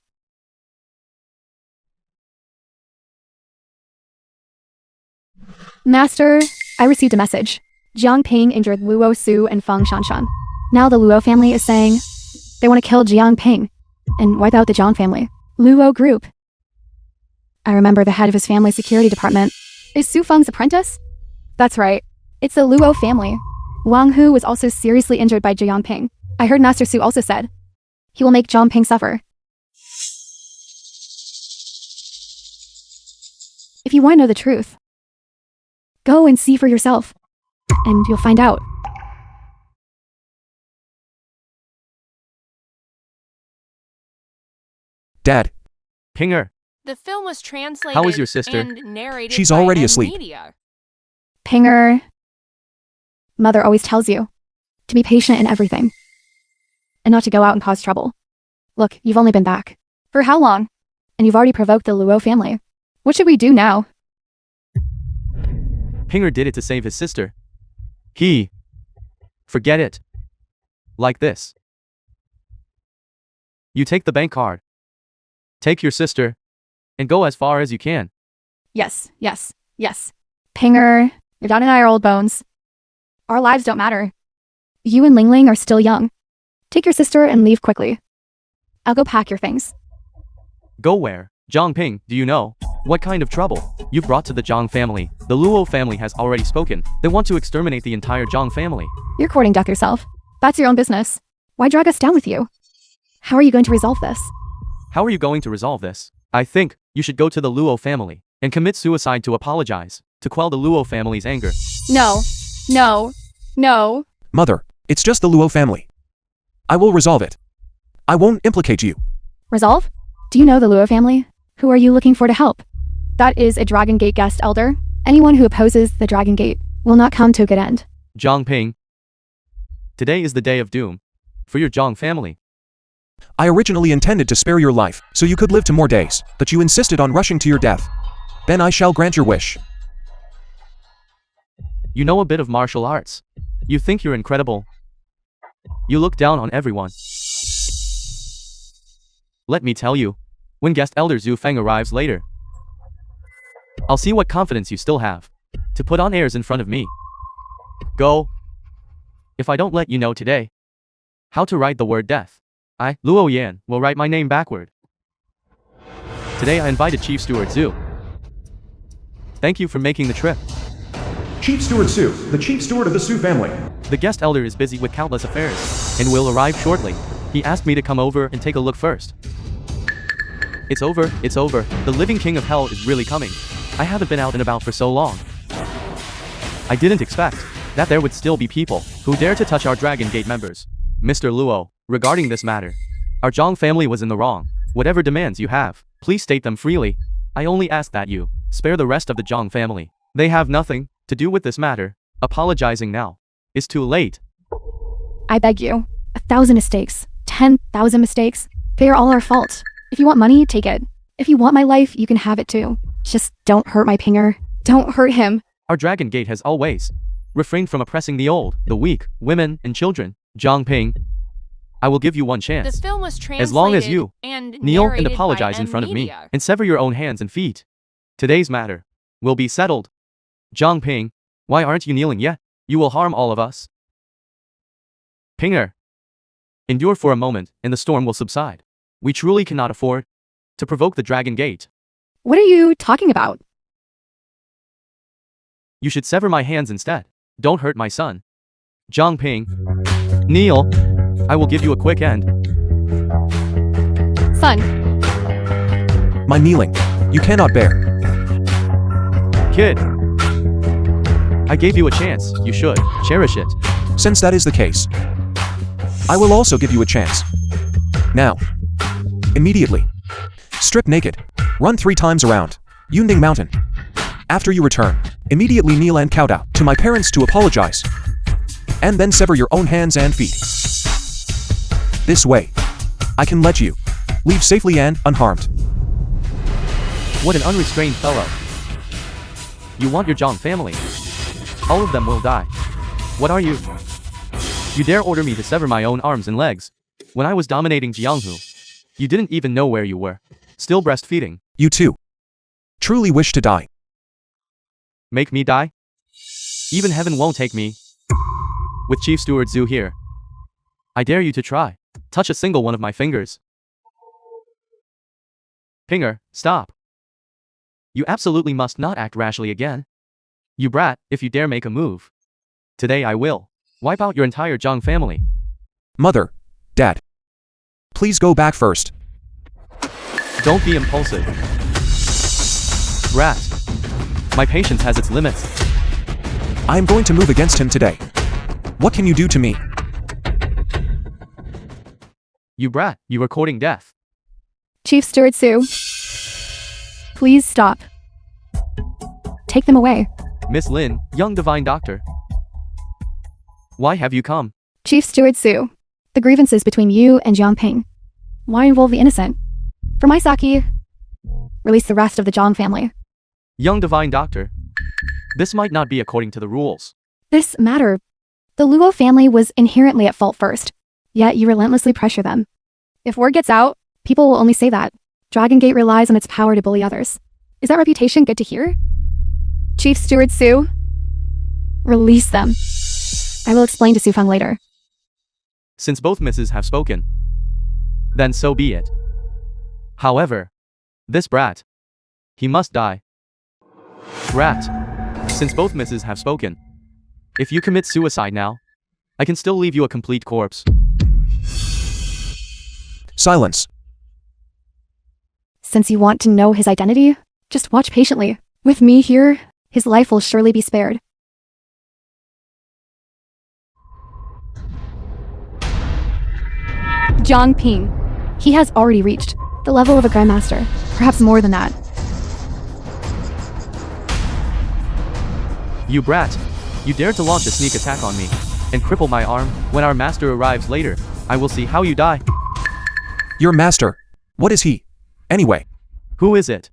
Master, I received a message. Jiang Ping injured Luo Su and Feng Shanshan. Now the Luo family is saying they want to kill Jiang Ping and wipe out the Zhang family. Luo group. I remember the head of his family security department. Is Su Feng's apprentice? That's right. It's the Luo family. Wang Hu was also seriously injured by Jiang Ping. I heard Master Su also said he will make Jiang Ping suffer. If you want to know the truth, go and see for yourself, and you'll find out. Dad, Pinger, The film was translated How is your sister? and narrated She's by already N asleep. Media. Pinger, Mother always tells you to be patient in everything, and not to go out and cause trouble. Look, you've only been back. For how long? And you've already provoked the Luo family. What should we do now? Pinger did it to save his sister. Forget it. Like this. You take the bank card. Take your sister. And go as far as you can. Yes. Pinger, your dad and I are old bones. Our lives don't matter. You and Ling Ling are still young. Take your sister and leave quickly. I'll go pack your things. Go where? Zhang Ping, do you know what kind of trouble you've brought to the Zhang family? The Luo family has already spoken. They want to exterminate the entire Zhang family. You're courting death yourself. That's your own business. Why drag us down with you? How are you going to resolve this? How are you going to resolve this? I think you should go to the Luo family and commit suicide to apologize, to quell the Luo family's anger. No. Mother, it's just the Luo family. I will resolve it. I won't implicate you. Resolve? Do you know the Luo family? Who are you looking for to help? That is a Dragon Gate guest elder. Anyone who opposes the Dragon Gate will not come to a good end. Zhang Ping, today is the day of doom for your Zhang family. I originally intended to spare your life, so you could live to more days, but you insisted on rushing to your death. Then I shall grant your wish. You know a bit of martial arts. You think you're incredible. You look down on everyone. Let me tell you, when guest elder Zhu Feng arrives later, I'll see what confidence you still have to put on airs in front of me. Go. If I don't let you know today how to write the word death, I, Luo Yan, will write my name backward. Today I invited Chief Steward Zhu. Thank you for making the trip. Chief Steward Su, the chief steward of the Su family. The guest elder is busy with countless affairs and will arrive shortly. He asked me to come over and take a look first. It's over. The living king of hell is really coming. I haven't been out and about for so long. I didn't expect that there would still be people who dare to touch our Dragon Gate members. Mr. Luo, regarding this matter, our Zhang family was in the wrong. Whatever demands you have, please state them freely. I only ask that you spare the rest of the Zhang family. They have nothing to do with this matter. Apologizing now is too late. I beg you. 1,000 mistakes. 10,000 mistakes. They are all our fault. If you want money, take it. If you want my life, you can have it too. Just don't hurt my Pinger. Don't hurt him. Our Dragon Gate has always refrained from oppressing the old, the weak, women, and children. Zhang Ping, I will give you one The chance. film was translated As long as you and kneel and narrated apologize by in front of me N-Media. and sever your own hands and feet. Today's matter will be settled. Zhang Ping, why aren't you kneeling yet? You will harm all of us. Pinger, endure for a moment and the storm will subside. We truly cannot afford to provoke the Dragon Gate. What are you talking about? You should sever my hands instead. Don't hurt my son. Zhang Ping, kneel. I will give you a quick end. Son. My kneeling. You cannot bear. Kid. I gave you a chance. You should cherish it. Since that is the case, I will also give you a chance. Now. Immediately. Strip naked. Run 3 times around Yunding Mountain. After you return, immediately kneel and kowtow to my parents to apologize. And then sever your own hands and feet. This way, I can let you leave safely and unharmed. What an unrestrained fellow. You want your Zhang family. All of them will die. What are you? You dare order me to sever my own arms and legs. When I was dominating Jianghu, you didn't even know where you were. Still breastfeeding. You too truly wish to die. Make me die? Even heaven won't take me. With Chief Steward Zhu here, I dare you to try. Touch a single one of my fingers. Pinger, stop. You absolutely must not act rashly again. You brat, if you dare make a move. Today I will wipe out your entire Zhang family. Mother, Dad, please go back first. Don't be impulsive. Brat. My patience has its limits. I am going to move against him today. What can you do to me? You brat, you are courting death. Chief Steward Sue, please stop. Take them away. Miss Lin, young divine doctor. Why have you come? Chief Steward Sue, the grievances between you and Jiang Ping. Why involve the innocent? For my sake, release the rest of the Zhang family. Young divine doctor. This might not be according to the rules. This matter, the Luo family was inherently at fault first, yet you relentlessly pressure them. If word gets out, people will only say that Dragon Gate relies on its power to bully others. Is that reputation good to hear? Chief Steward Sue, release them. I will explain to Su Feng later. Since both misses have spoken, then so be it. However, this brat, he must die. Brat, since both misses have spoken, if you commit suicide now, I can still leave you a complete corpse. Silence. Since you want to know his identity, just watch patiently. With me here, his life will surely be spared. Jiang Ping. He has already reached the level of a Grandmaster, perhaps more than that. You brat, you dare to launch a sneak attack on me and cripple my arm. When our master arrives later, I will see how you die. Your master. What is he? Anyway. Who is it?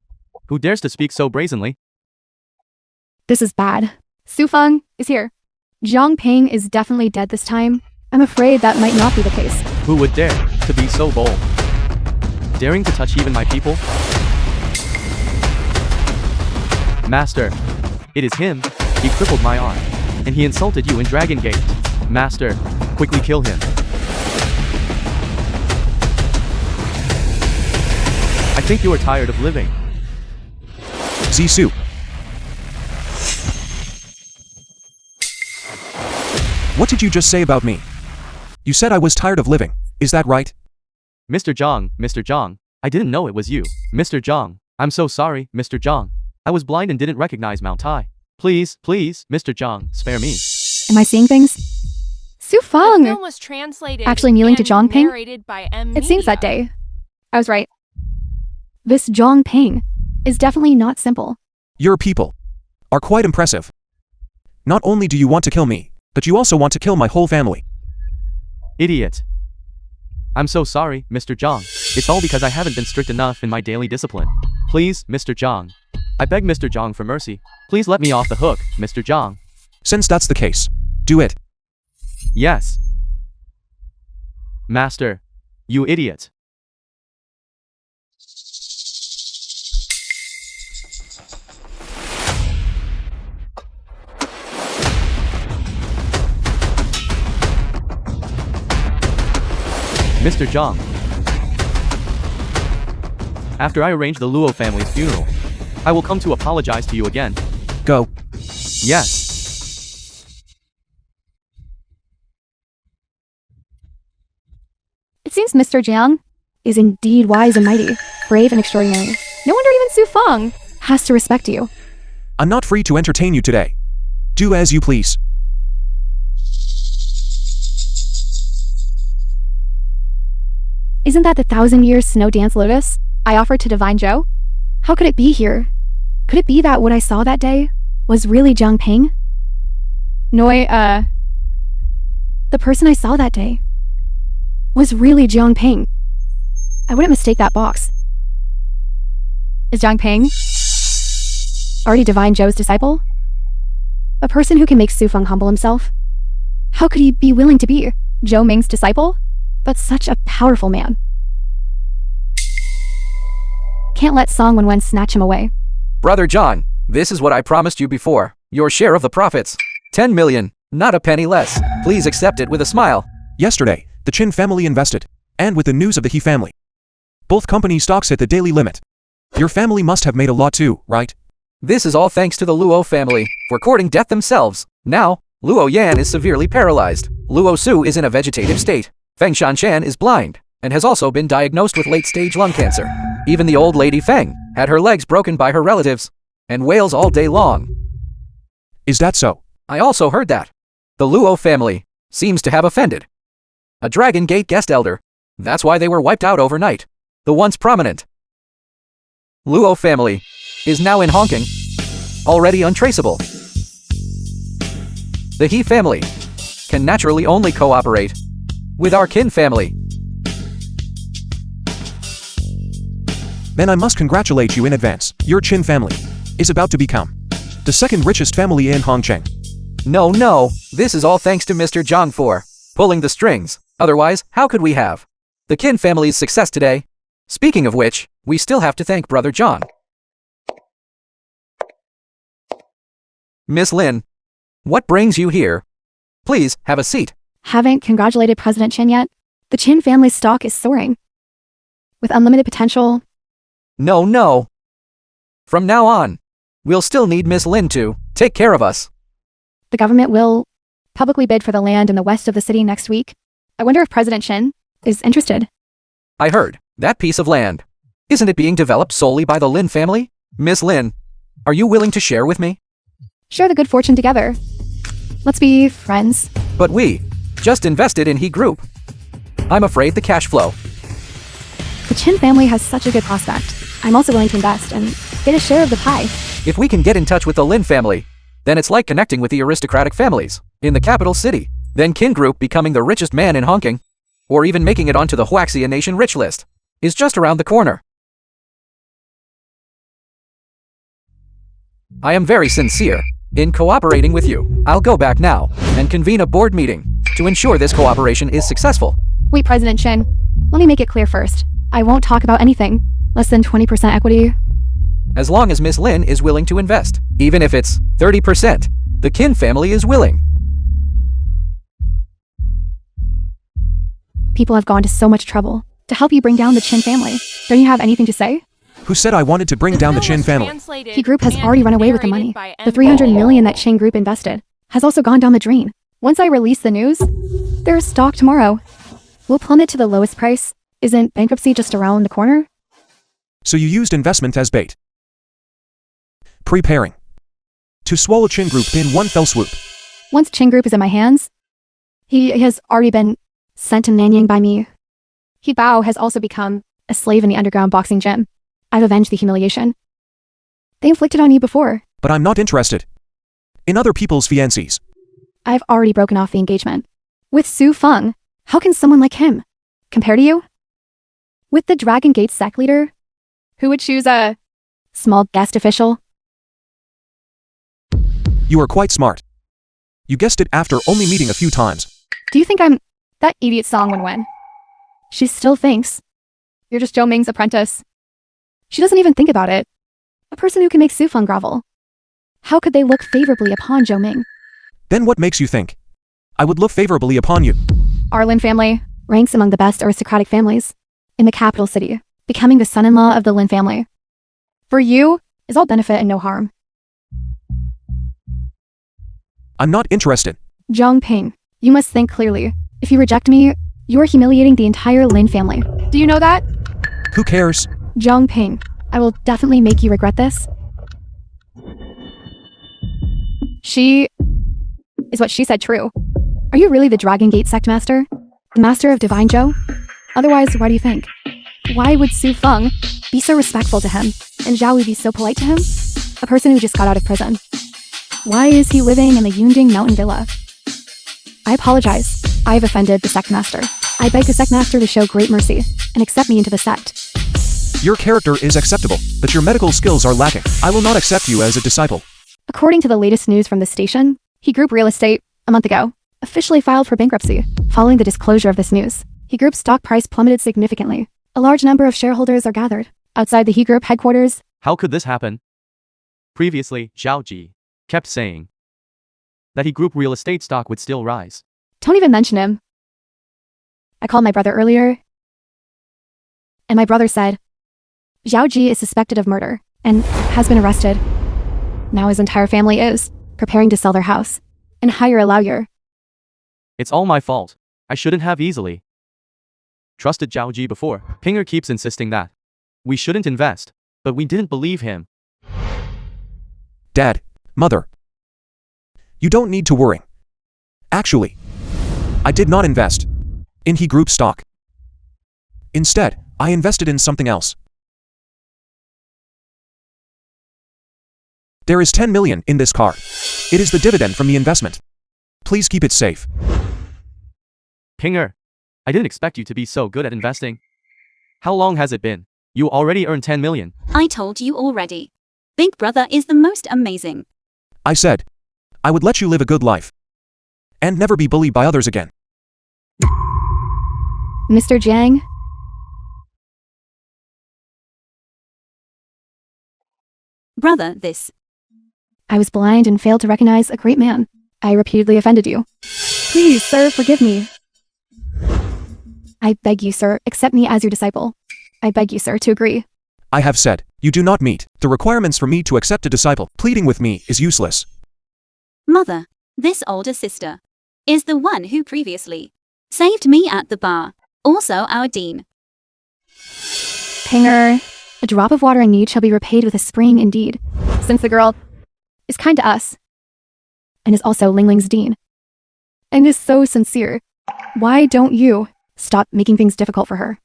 Who dares to speak so brazenly? This is bad. Su Feng is here. Jiang Ping is definitely dead this time. I'm afraid that might not be the case. Who would dare to be so bold? Daring to touch even my people? Master, it is him. He crippled my arm, and he insulted you in Dragon Gate. Master, quickly kill him. I think you are tired of living. Zissou. What did you just say about me? You said I was tired of living, is that right? Mr. Zhang, I didn't know it was you. Mr. Zhang, I'm so sorry, Mr. Zhang. I was blind and didn't recognize Mount Tai. Please, Mr. Zhang, spare me. Am I seeing things? Su The Feng! film was translated Actually kneeling to and Jiang Ping? narrated by M. It seems that Media. day. I was right. This Jiang Ping is definitely not simple. Your people are quite impressive. Not only do you want to kill me, but you also want to kill my whole family. Idiot. I'm so sorry, Mr. Zhang. It's all because I haven't been strict enough in my daily discipline. Please, Mr. Zhang. I beg Mr. Zhang for mercy. Please let me off the hook, Mr. Zhang. Since that's the case, do it. Yes. Master. You idiot. Mr. Zhang. After I arrange the Luo family's funeral, I will come to apologize to you again. Go. Yes. It seems Mr. Jiang is indeed wise and mighty, brave and extraordinary. No wonder even Su Feng has to respect you. I'm not free to entertain you today. Do as you please. Isn't that the 1,000-year snow dance lotus I offered to Divine Zhou? How could it be here? Could it be that what I saw that day was really Zhang Ping? The person I saw that day was really Zhang Ping. I wouldn't mistake that box. Is Zhang Ping already Divine Zhou's disciple? A person who can make Su Feng humble himself? How could he be willing to be Zhou Ming's disciple? But such a powerful man. Can't let Song Wenwen snatch him away. Brother John, this is what I promised you before. Your share of the profits. 10 million, not a penny less. Please accept it with a smile. Yesterday, the Qin family invested, and with the news of the He family, both company stocks hit the daily limit. Your family must have made a lot too, right? This is all thanks to the Luo family for courting death themselves. Now, Luo Yan is severely paralyzed. Luo Su is in a vegetative state. Feng Shanshan is blind and has also been diagnosed with late-stage lung cancer. Even the old lady Feng had her legs broken by her relatives and wails all day long. Is that so? I also heard that the Luo family seems to have offended a Dragon Gate guest elder. That's why they were wiped out overnight. The once prominent Luo family is now in Hongkong, already untraceable. The He family can naturally only cooperate with our Qin family. Then I must congratulate you in advance. Your Qin family is about to become the second richest family in Hongcheng. No, this is all thanks to Mr. Zhang for pulling the strings. Otherwise, how could we have the Qin family's success today? Speaking of which, we still have to thank Brother John. Miss Lin, what brings you here? Please, have a seat. Haven't congratulated President Qin yet? The Qin family's stock is soaring. With unlimited potential. No. From now on, we'll still need Miss Lin to take care of us. The government will publicly bid for the land in the west of the city next week. I wonder if President Qin is interested. I heard that piece of land. Isn't it being developed solely by the Lin family? Miss Lin, are you willing to share with me? Share the good fortune together. Let's be friends. But we just invested in He Group. I'm afraid the cash flow. The Qin family has such a good prospect. I'm also willing to invest and get a share of the pie. If we can get in touch with the Lin family, then it's like connecting with the aristocratic families in the capital city. Then Qin Group becoming the richest man in Hongkong, or even making it onto the Huaxia Nation rich list, is just around the corner. I am very sincere in cooperating with you. I'll go back now and convene a board meeting to ensure this cooperation is successful. Wait, President Qin. Let me make it clear first. I won't talk about anything less than 20% equity. As long as Miss Lin is willing to invest, even if it's 30%, the Qin family is willing. People have gone to so much trouble to help you bring down the Qin family. Don't you have anything to say? Who said I wanted to bring down the Qin family? He Group has already run away with the money. The 300 million that Qin Group invested has also gone down the drain. Once I release the news, their stock tomorrow will plummet to the lowest price. Isn't bankruptcy just around the corner? So you used investment as bait. Preparing to swallow Qin Group in one fell swoop. Once Qin Group is in my hands, he has already been sent to Nanyang by me. He Bao has also become a slave in the underground boxing gym. I've avenged the humiliation they inflicted on you before. But I'm not interested in other people's fiancés. I've already broken off the engagement with Su Feng. How can someone like him compare to you? With the Dragon Gate sect leader, who would choose a small guest official? You are quite smart. You guessed it after only meeting a few times. Do you think I'm that idiot Song Wenwen? She still thinks you're just Zhou Ming's apprentice. She doesn't even think about it. A person who can make Su Feng grovel. How could they look favorably upon Zhou Ming? Then what makes you think I would look favorably upon you? Our Lin family ranks among the best aristocratic families in the capital city. Becoming the son-in-law of the Lin family for you is all benefit and no harm. I'm not interested. Zhang Ping, you must think clearly. If you reject me, you're humiliating the entire Lin family. Do you know that? Who cares? Zhang Ping, I will definitely make you regret this. Is what she said true? Are you really the Dragon Gate sect master? The master of Divine Zhou? Otherwise, why do you think? Why would Su Feng be so respectful to him, and Zhao Wu be so polite to him? A person who just got out of prison. Why is he living in the Yunjing mountain villa? I apologize. I have offended the sect master. I beg the sect master to show great mercy and accept me into the sect. Your character is acceptable, but your medical skills are lacking. I will not accept you as a disciple. According to the latest news from the station, He Group Real Estate, a month ago, officially filed for bankruptcy. Following the disclosure of this news, He Group's stock price plummeted significantly. A large number of shareholders are gathered outside the He Group headquarters. How could this happen? Previously, Zhao Ji kept saying that He Group real estate stock would still rise. Don't even mention him. I called my brother earlier, and my brother said Zhao Ji is suspected of murder and has been arrested. Now his entire family is preparing to sell their house and hire a lawyer. It's all my fault. I shouldn't have easily trusted Zhao Ji before. Pinger keeps insisting that we shouldn't invest, but we didn't believe him. Dad, Mother, you don't need to worry. Actually, I did not invest in He Group stock. Instead, I invested in something else. There is 10 million in this car. It is the dividend from the investment. Please keep it safe. Pinger, I didn't expect you to be so good at investing. How long has it been? You already earned 10 million. I told you already. Big Brother is the most amazing. I said, I would let you live a good life and never be bullied by others again. Mr. Jiang? Brother, this. I was blind and failed to recognize a great man. I repeatedly offended you. Please, sir, forgive me. I beg you, sir, accept me as your disciple. I beg you, sir, to agree. I have said, you do not meet the requirements for me to accept a disciple. Pleading with me is useless. Mother, this older sister, is the one who previously saved me at the bar. Also our dean. Pinger, a drop of water in need shall be repaid with a spring indeed. Since the girl is kind to us, and is also Ling Ling's dean, and is so sincere, why don't you stop making things difficult for her?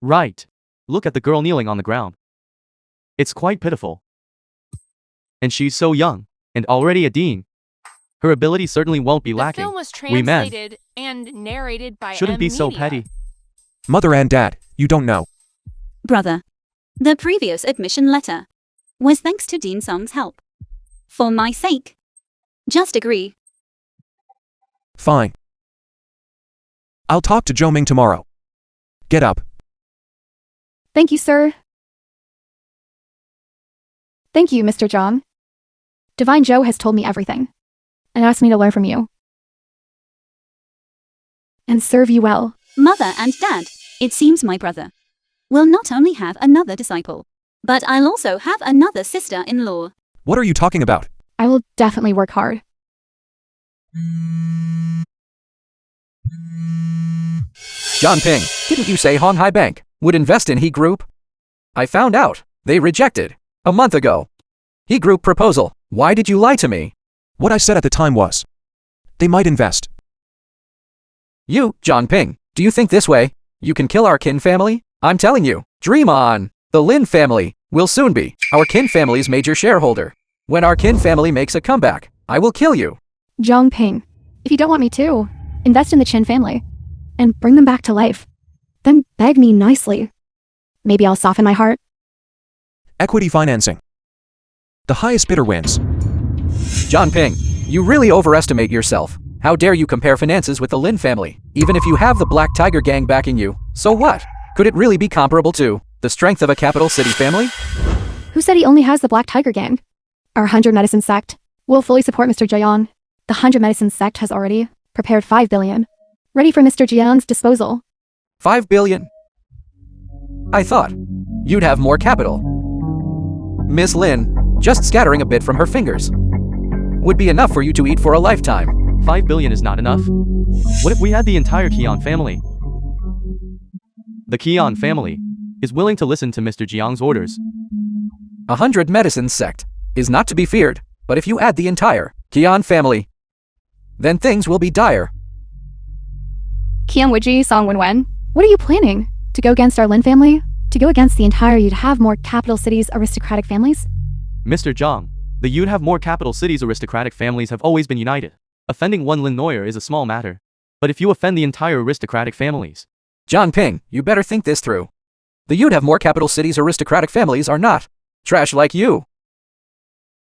Right. Look at the girl kneeling on the ground. It's quite pitiful. And she's so young, and already a dean. Her ability certainly won't be lacking. The film was We men translated and narrated by shouldn't be so Media. petty. Mother and Dad, you don't know. Brother, the previous admission letter was thanks to Dean Song's help. For my sake, just agree. Fine. I'll talk to Zhou Ming tomorrow. Get up. Thank you, sir. Thank you, Mr. Zhang. Divine Zhou has told me everything, and asked me to learn from you. And serve you well. Mother and Dad, it seems my brother will not only have another disciple, but I'll also have another sister-in-law. What are you talking about? I will definitely work hard. John Ping, didn't you say Hong Hai Bank would invest in He Group? I found out. They rejected. A month ago. He Group proposal. Why did you lie to me? What I said at the time was, they might invest. You, John Ping, do you think this way you can kill our Qin family? I'm telling you, dream on. The Lin family will soon be our Qin family's major shareholder. When our Qin family makes a comeback, I will kill you. Zhang Ping, if you don't want me to, invest in the Qin family and bring them back to life. Then beg me nicely. Maybe I'll soften my heart. Equity financing. The highest bidder wins. John Ping, you really overestimate yourself. How dare you compare finances with the Lin family? Even if you have the Black Tiger Gang backing you, so what? Could it really be comparable to the strength of a capital city family? Who said he only has the Black Tiger Gang? Our 100 Medicine sect will fully support Mr. Jian. The 100 Medicine sect has already prepared 5 billion, ready for Mr. Jian's disposal. 5 billion? I thought you'd have more capital. Miss Lin, just scattering a bit from her fingers would be enough for you to eat for a lifetime. 5 billion is not enough. What if we had the entire Qian family? The Qian family is willing to listen to Mr. Jiang's orders. 100 medicine sect is not to be feared, but if you add the entire Kian family, then things will be dire. Kian Wiji, Song Wen, what are you planning? To go against our Lin family? To go against the entire You'd Have More capital cities aristocratic families? Mr. Zhang, the You'd Have More capital cities aristocratic families have always been united. Offending one Lin Neuer is a small matter. But if you offend the entire aristocratic families... Zhang Ping, you better think this through. The You'd Have More capital cities aristocratic families are not trash like you.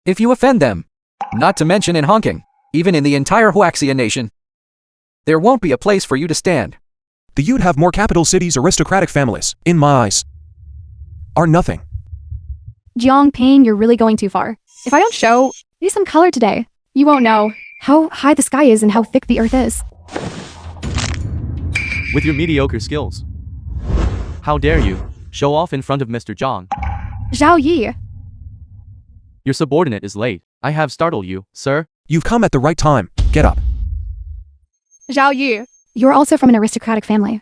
If you offend them, not to mention in Hongkong, even in the entire Huaxia nation, there won't be a place for you to stand. The You'd Have More capital cities aristocratic families, in my eyes, are nothing. Jiang Ping, you're really going too far. If I don't show you some color today, you won't know how high the sky is and how thick the earth is. With your mediocre skills. How dare you show off in front of Mr. Zhang? Zhao Yi, Your subordinate is late. I have startled you, sir. You've come at the right time. Get up. Zhao Yi, you're also from an aristocratic family.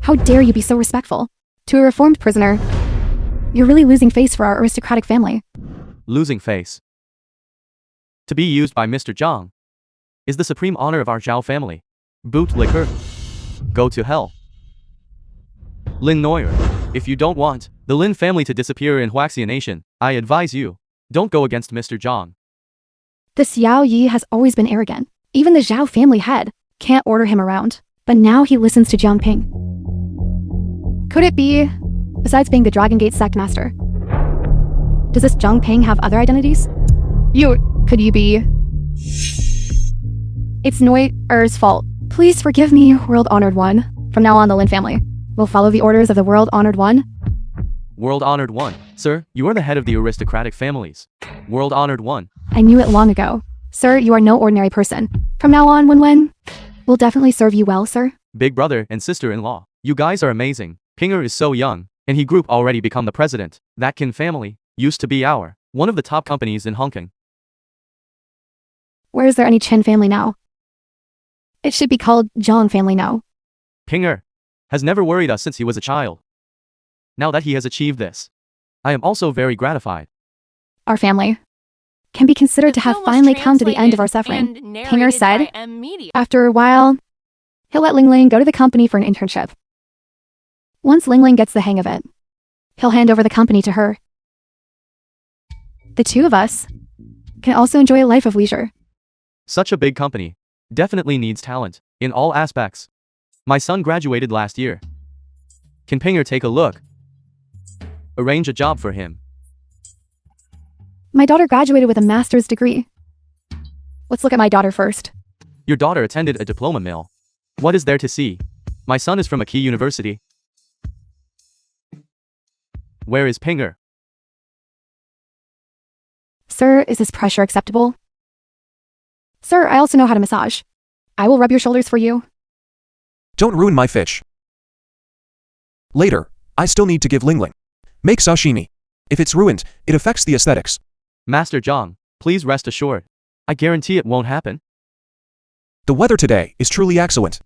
How dare you be so respectful to a reformed prisoner? You're really losing face for our aristocratic family. Losing face. To be used by Mr. Zhang is the supreme honor of our Zhao family. Bootlicker. Go to hell. Lin Neuer, if you don't want the Lin family to disappear in Huaxia Nation, I advise you, don't go against Mr. Zhang. This Yao Yi has always been arrogant. Even the Zhao family head can't order him around. But now he listens to Jiang Ping. Could it be, besides being the Dragon Gate sect master, does this Jiang Ping have other identities? Could you be? It's Neuer's fault. Please forgive me, World Honored One. From now on, the Lin family will follow the orders of the World Honored One. World Honored One. Sir, you are the head of the aristocratic families. World Honored One. I knew it long ago. Sir, you are no ordinary person. From now on, Wen will definitely serve you well, sir. Big brother and sister-in-law. You guys are amazing. Pinger is so young, and he group already become the president. That Kin family used to be one of the top companies in Hong Kong. Where is there any Chen family now? It should be called Zhang family now. Pinger has never worried us since he was a child. Now that he has achieved this, I am also very gratified. Our family can be considered to have finally come to the end of our suffering. Pinger said, after a while, he'll let Ling Ling go to the company for an internship. Once Ling Ling gets the hang of it, he'll hand over the company to her. The two of us can also enjoy a life of leisure. Such a big company definitely needs talent in all aspects. My son graduated last year. Can Pinger take a look? Arrange a job for him. My daughter graduated with a master's degree. Let's look at my daughter first. Your daughter attended a diploma mill. What is there to see? My son is from a key university. Where is Pinger? Sir, is this pressure acceptable? Sir, I also know how to massage. I will rub your shoulders for you. Don't ruin my fish. Later, I still need to give Ling Ling. Make sashimi. If it's ruined, it affects the aesthetics. Master Zhang, please rest assured. I guarantee it won't happen. The weather today is truly excellent.